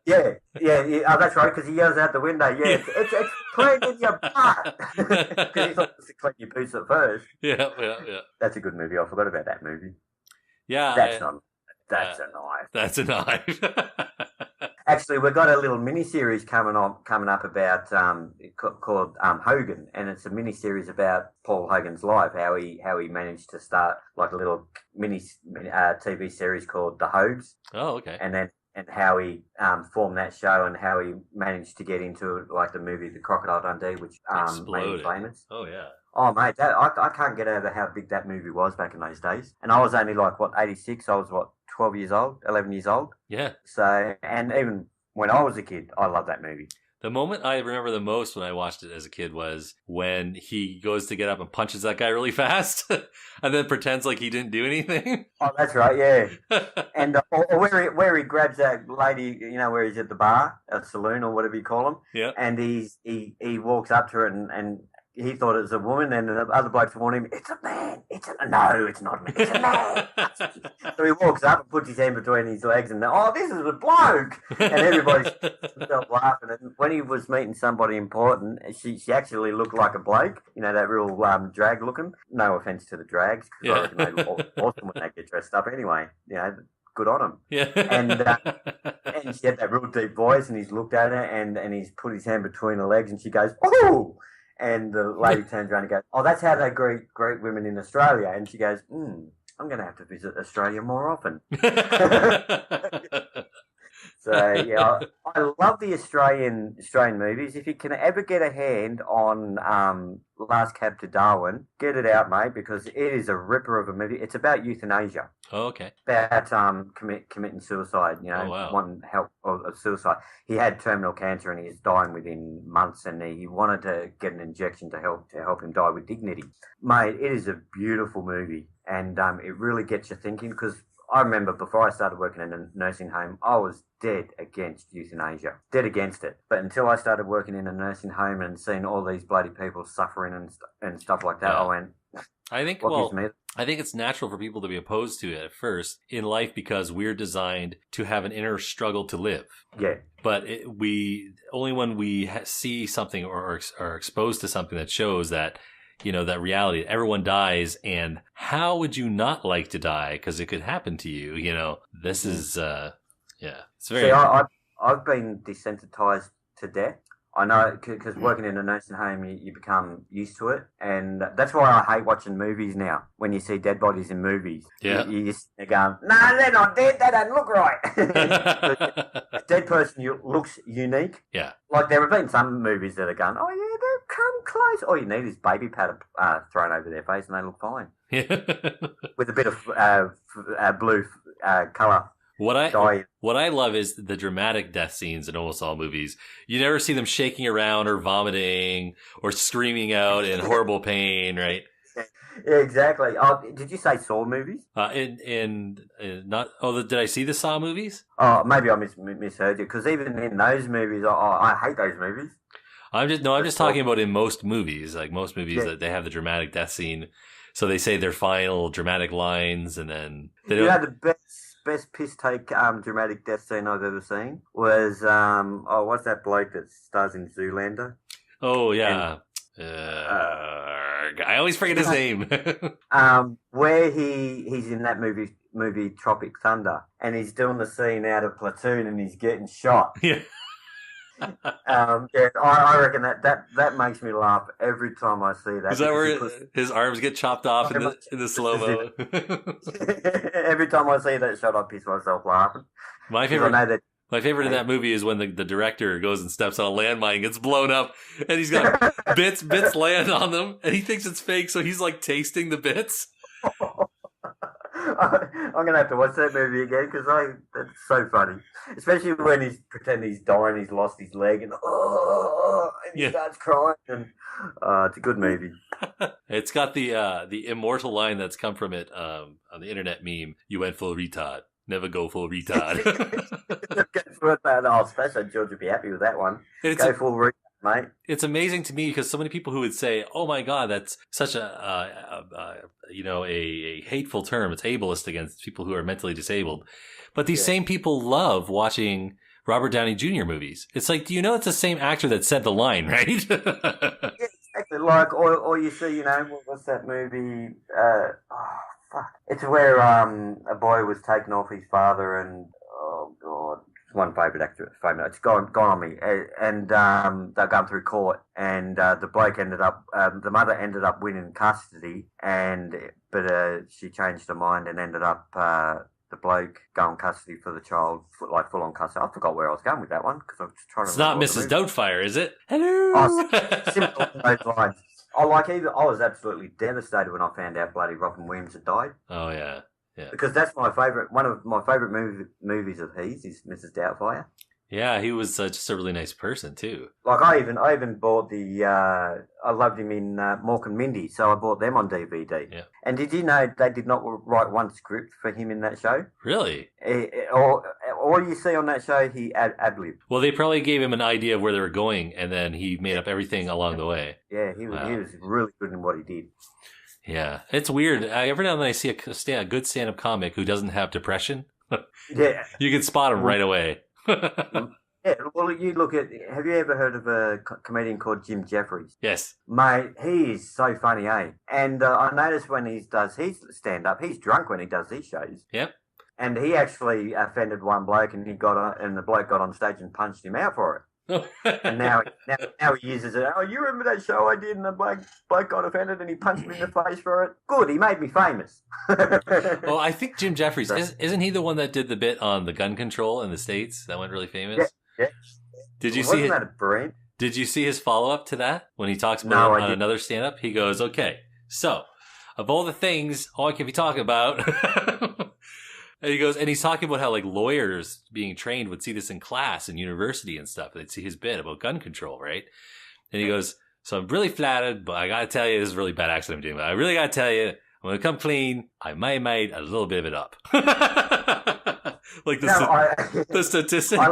S4: Yeah. Oh, that's right, because he yells out the window. Yeah, it's cleaning your butt. Because he's supposed to clean your boots at first.
S5: Yeah.
S4: That's a good movie. I forgot about that movie.
S5: Yeah.
S4: That's a knife.
S5: That's a knife.
S4: Actually, we've got a little mini-series coming up about called Hogan, and it's a mini-series about Paul Hogan's life, how he managed to start a little mini TV series called The Hogs.
S5: Oh, okay.
S4: And how he formed that show, and how he managed to get into the movie The Crocodile Dundee, which made him famous.
S5: Oh yeah.
S4: Oh mate, I can't get over how big that movie was back in those days. And I was only 86. I was 12 years old, 11 years old.
S5: Yeah.
S4: So, and even when I was a kid, I loved that movie.
S5: The moment I remember the most when I watched it as a kid was when he goes to get up and punches that guy really fast and then pretends like he didn't do anything.
S4: Oh, that's right, yeah. And or where he grabs that lady, where he's at the bar, a saloon or whatever you call him.
S5: Yeah.
S4: And he walks up to her and he thought it was a woman, and the other blokes warned him, "It's a man. No, it's not a man. It's a man." So he walks up and puts his hand between his legs, and this is a bloke. And everybody started laughing. And when he was meeting somebody important, she actually looked like a bloke. That real drag looking. No offense to the drags, because I reckon they look awesome when they get dressed up. Anyway, good on him.
S5: Yeah.
S4: And she had that real deep voice, and he's looked at her, and he's put his hand between her legs, and she goes, "Oh!" And the lady turns around and goes, "Oh, that's how they greet women in Australia." And she goes, "I'm going to have to visit Australia more often." So yeah, I love the Australian movies. If you can ever get a hand on Last Cab to Darwin, get it out, mate, because it is a ripper of a movie. It's about euthanasia.
S5: Oh, okay.
S4: About committing suicide.
S5: Oh, wow.
S4: Wanting help of suicide. He had terminal cancer and he was dying within months, and he wanted to get an injection to help him die with dignity. Mate, it is a beautiful movie, and it really gets you thinking, because I remember before I started working in a nursing home, I was dead against euthanasia, dead against it. But until I started working in a nursing home and seeing all these bloody people suffering and stuff like that, I went,
S5: I think, I think it's natural for people to be opposed to it at first in life because we're designed to have an inner struggle to live.
S4: Yeah.
S5: But only when we see something or are exposed to something that shows that, that reality, everyone dies, and how would you not like to die? Because it could happen to you, This is, it's very...
S4: See, I've been desensitized to death. I know, because working in a nursing home, you become used to it. And that's why I hate watching movies now, when you see dead bodies in movies.
S5: Yeah.
S4: You're going, no, they're not dead, they don't look right. A dead person looks unique.
S5: Yeah.
S4: Like, there have been some movies that are going, oh, yeah, they've come close. All you need is baby powder thrown over their face and they look fine. With a bit of blue colour.
S5: What I love is the dramatic death scenes in almost all movies. You never see them shaking around or vomiting or screaming out in horrible pain, right?
S4: Yeah, exactly. Oh, did you say Saw movies?
S5: Did I see the Saw movies?
S4: Oh, maybe I misheard you. Because even in those movies, I hate those movies.
S5: I'm just talking about in most movies, like most movies that they have the dramatic death scene. So they say their final dramatic lines, and then they don't.
S4: The best piss take dramatic death scene I've ever seen was what's that bloke that stars in Zoolander?
S5: Oh yeah, I always forget his name.
S4: Where he's in that movie Tropic Thunder, and he's doing the scene out of Platoon, and he's getting shot.
S5: Yeah.
S4: I reckon that makes me laugh every time I see that.
S5: Is that where his arms get chopped off in the slow mo?
S4: Every time I see that shot, I piss myself laughing.
S5: My favorite in that movie is when the director goes and steps on a landmine and gets blown up, and he's got bits land on them, and he thinks it's fake, so he's like tasting the bits.
S4: I'm going to have to watch that movie again because that's so funny. Especially when he's pretending he's dying, he's lost his leg, and he starts crying. And it's a good movie.
S5: It's got the immortal line that's come from it on the internet meme. You went full retard. Never go full retard.
S4: Especially George would be happy with that one. Go full retard, mate.
S5: It's amazing to me because so many people who would say, "Oh my God, that's such a hateful term. It's ableist against people who are mentally disabled." But these same people love watching Robert Downey Jr. movies. It's like, do you know it's the same actor that said the line, right?
S4: Exactly. Like, or you see, what's that movie? It's where a boy was taken off his father, and oh god, it's one favourite actor. It's gone on me. And they're going through court, and the bloke the mother ended up winning custody, but she changed her mind and ended up the bloke going custody for the child, like full on custody. I forgot where I was going with that one because I was just trying to.
S5: It's not Mrs. Doubtfire, is it? Hello.
S4: Simple those lines. I was absolutely devastated when I found out bloody Robin Williams had died.
S5: Oh yeah.
S4: Because that's one of my favourite movies of his is Mrs. Doubtfire.
S5: Yeah, he was just a really nice person too.
S4: Like I even bought I loved him in Mork and Mindy, so I bought them on DVD.
S5: Yeah.
S4: And did you know they did not write one script for him in that show?
S5: Really?
S4: All you see on that show, he ad-libbed.
S5: Well, they probably gave him an idea of where they were going, and then he made up everything along the way.
S4: Yeah, he was really good in what he did.
S5: Yeah, it's weird. Every now and then I see a good stand-up comic who doesn't have depression.
S4: Yeah.
S5: You can spot him right away.
S4: Yeah, well, have you ever heard of a comedian called Jim Jeffries?
S5: Yes.
S4: Mate, he is so funny, eh? And I noticed when he does his stand-up, he's drunk when he does these shows.
S5: Yep.
S4: And he actually offended one bloke, and the bloke got on stage and punched him out for it. And now he uses it. Oh, you remember that show I did, and the bloke got offended, and he punched me in the face for it? Good, he made me famous.
S5: Well, I think Jim Jeffries, isn't he the one that did the bit on the gun control in the States that went really famous?
S4: Yeah.
S5: Did you
S4: see that a brain?
S5: Did you see his follow-up to that when he talks about it on another stand-up? He goes, "Okay, so of all the things I can be talking about." And he goes, and he's talking about how like lawyers being trained would see this in class and university and stuff. They'd see his bit about gun control, right? And he goes, "So I'm really flattered, but I gotta tell you, this is a really bad accent I'm doing. But I really gotta tell you, When I come clean, I may have made a little bit of it up. Like the statistics.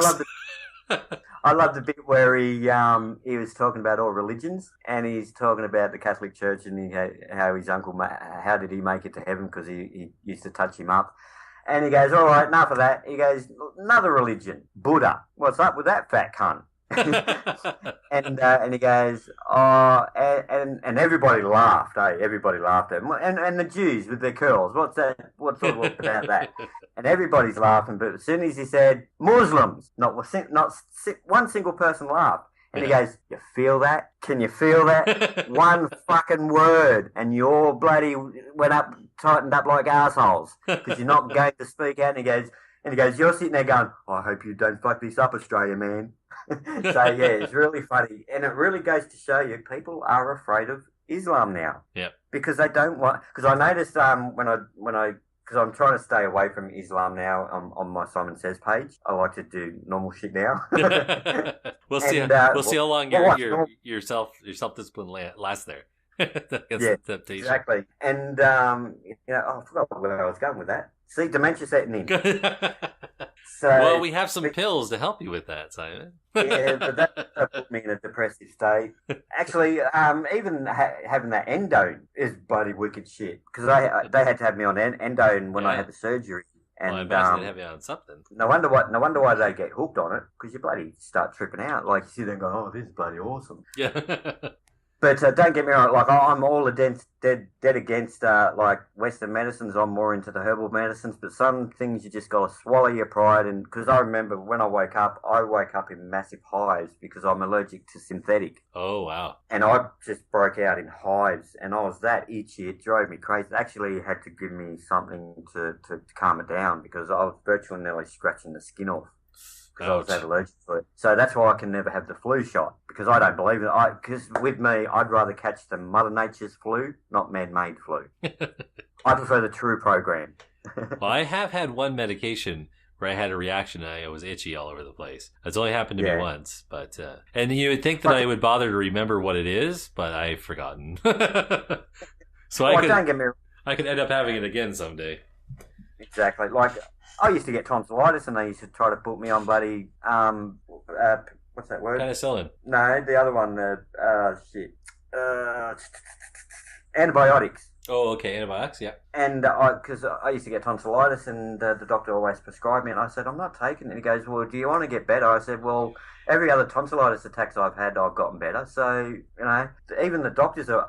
S4: I love the bit where he was talking about all religions, and he's talking about the Catholic Church and how his uncle, how did he make it to heaven, because he used to touch him up. And he goes, all right, enough of that. He goes, another religion, Buddha. What's up with that fat cunt? and he goes, oh, and everybody laughed. Everybody laughed at him. And the Jews with their curls. What's about that? And everybody's laughing. But as soon as he said Muslims, not one single person laughed. And he goes, you feel that? Can you feel that? One fucking word, and you all bloody went up, tightened up like assholes because you're not going to speak out. And he goes, you're sitting there going, I hope you don't fuck this up, Australia, man. So yeah, it's really funny, and it really goes to show you people are afraid of Islam now.
S5: Yeah,
S4: because they don't want. Because I noticed because I'm trying to stay away from Islam now on my Simon Says page. I like to do normal shit now.
S5: We'll see how long your self-discipline lasts there.
S4: Yeah, exactly. And I forgot where I was going with that. See, dementia setting in. So,
S5: well, we have some pills to help you with that, Simon.
S4: Yeah, but that put me in a depressive state. Actually, even having that endone is bloody wicked shit, because they had to have me on endone when I had the surgery. And
S5: well, I imagine they'd have you on something.
S4: No wonder why they get hooked on it, because you bloody start tripping out. Like, you sit there and go, oh, this is bloody awesome.
S5: Yeah.
S4: But don't get me wrong, like, I'm all dead against like Western medicines. I'm more into the herbal medicines, but some things you just got to swallow your pride. And because I remember when I woke up in massive hives because I'm allergic to synthetic.
S5: Oh, wow.
S4: And I just broke out in hives, and I was that itchy, it drove me crazy. It actually had to give me something to calm it down, because I was virtually nearly scratching the skin off. Because I was that allergic to it. So that's why I can never have the flu shot, because I don't believe it. Because with me, I'd rather catch the Mother Nature's flu, not man-made flu. I prefer the true program.
S5: Well, I have had one medication where I had a reaction and I was itchy all over the place. It's only happened to me once. But and you would think that I would bother to remember what it is, but I've forgotten. So I could end up having it again someday.
S4: Exactly. Like, I used to get tonsillitis, and they used to try to put me on bloody what's that word?
S5: Penicillin.
S4: No, the other one. Antibiotics.
S5: Oh, okay, antibiotics. Yeah.
S4: And because I used to get tonsillitis, and the doctor always prescribed me, and I said, I'm not taking it. And he goes, well, do you want to get better? I said, well, every other tonsillitis attacks I've had, I've gotten better. So, even the doctors are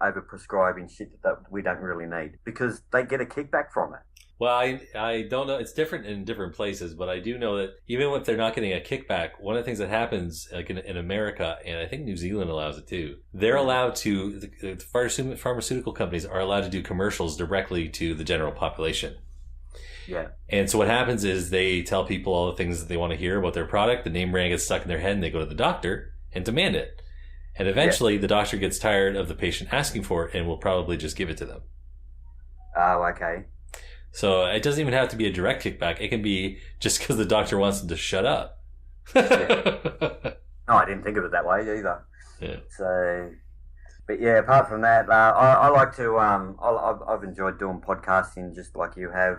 S4: over prescribing shit that we don't really need, because they get a kickback from it.
S5: Well, I don't know. It's different in different places, but I do know that even if they're not getting a kickback, one of the things that happens, like in America, and I think New Zealand allows it too, they're allowed to, the pharmaceutical companies are allowed to do commercials directly to the general population.
S4: Yeah.
S5: And so what happens is they tell people all the things that they want to hear about their product. The name brand gets stuck in their head, and they go to the doctor and demand it. And eventually the doctor gets tired of the patient asking for it and will probably just give it to them.
S4: Oh, okay.
S5: So it doesn't even have to be a direct kickback. It can be just because the doctor wants them to shut up.
S4: Yeah. No, I didn't think of it that way either.
S5: Yeah.
S4: So, but yeah, apart from that, I like to. I've enjoyed doing podcasting just like you have.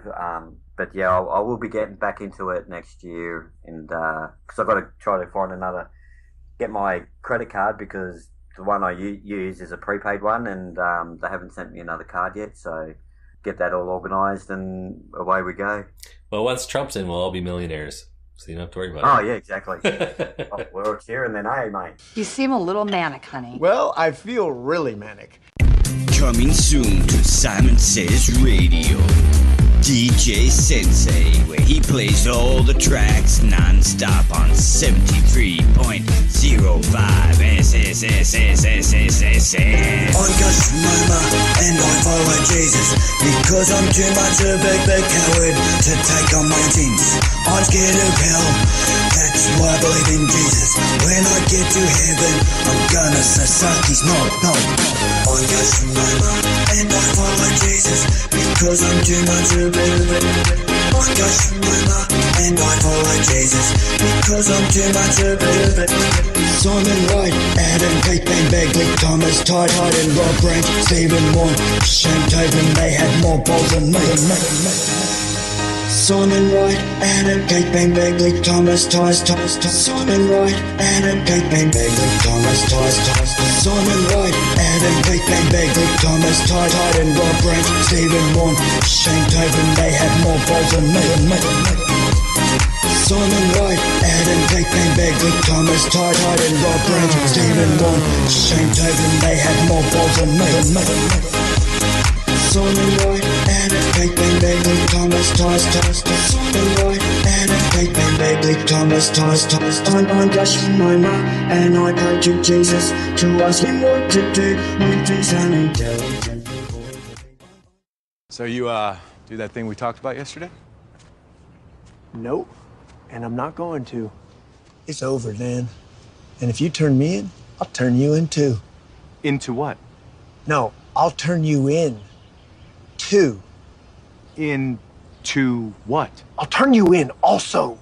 S4: But yeah, I will be getting back into it next year, and because I've got to try to find get my credit card, because the one I use is a prepaid one, and they haven't sent me another card yet. So, get that all organised, and away we go.
S5: Well, once Trump's in, we'll all be millionaires, so you don't have to worry about it.
S4: Oh, yeah, exactly. We're all cheering then, mate?
S11: You seem a little manic, honey.
S10: Well, I feel really manic.
S12: Coming soon to Simon Says Radio. DJ Sensei, where he plays all the tracks non-stop on 73.05 SSSSSSSS.
S13: I got mama and I follow Jesus, because I'm too much of a big coward to take on my sins. I'm scared of hell, that's why I believe in Jesus. When I get to heaven, I'm gonna suck his no. I got mama and I follow Jesus, because I'm too much of a I got Shemima and I follow Jesus because I'm too much of it. Simon Wright, Adam, Pete, Bang, Bagley, Thomas, Todd, and Rob Branch, Stephen Warren, Shane Taven, they had more balls than me. Simon Wright, Adam, Kate, Bang, Bagley, Thomas, Simon Wright, Adam, Kate, Bang, Bagley, Thomas, Simon Wright, Adam, Kate, Bang, Bagley, Thomas, Todd, and Rob Branch, Stephen Warren, Shane Taven, they had more balls than me. Simon Wright, Adam, Kate, Bang, Bagley, Thomas, Todd, and Rob Branch, Stephen Warren, Shane Taven, they had more balls than me. Simon Wright, Adam, Kate, Bang, Bagley, Thomas, Simon Wright, Adam, Kate, Bang, Bagley, Thomas, I'm Joshua Mama, and I pray to Jesus to ask him what to do with his unintelligent.
S14: So you, do that thing we talked about yesterday?
S10: Nope. And I'm not going to. It's over, Dan. And if you turn me in, I'll turn you in too.
S14: Into what?
S10: No, I'll turn you in. Into
S14: what?
S10: I'll turn you in also.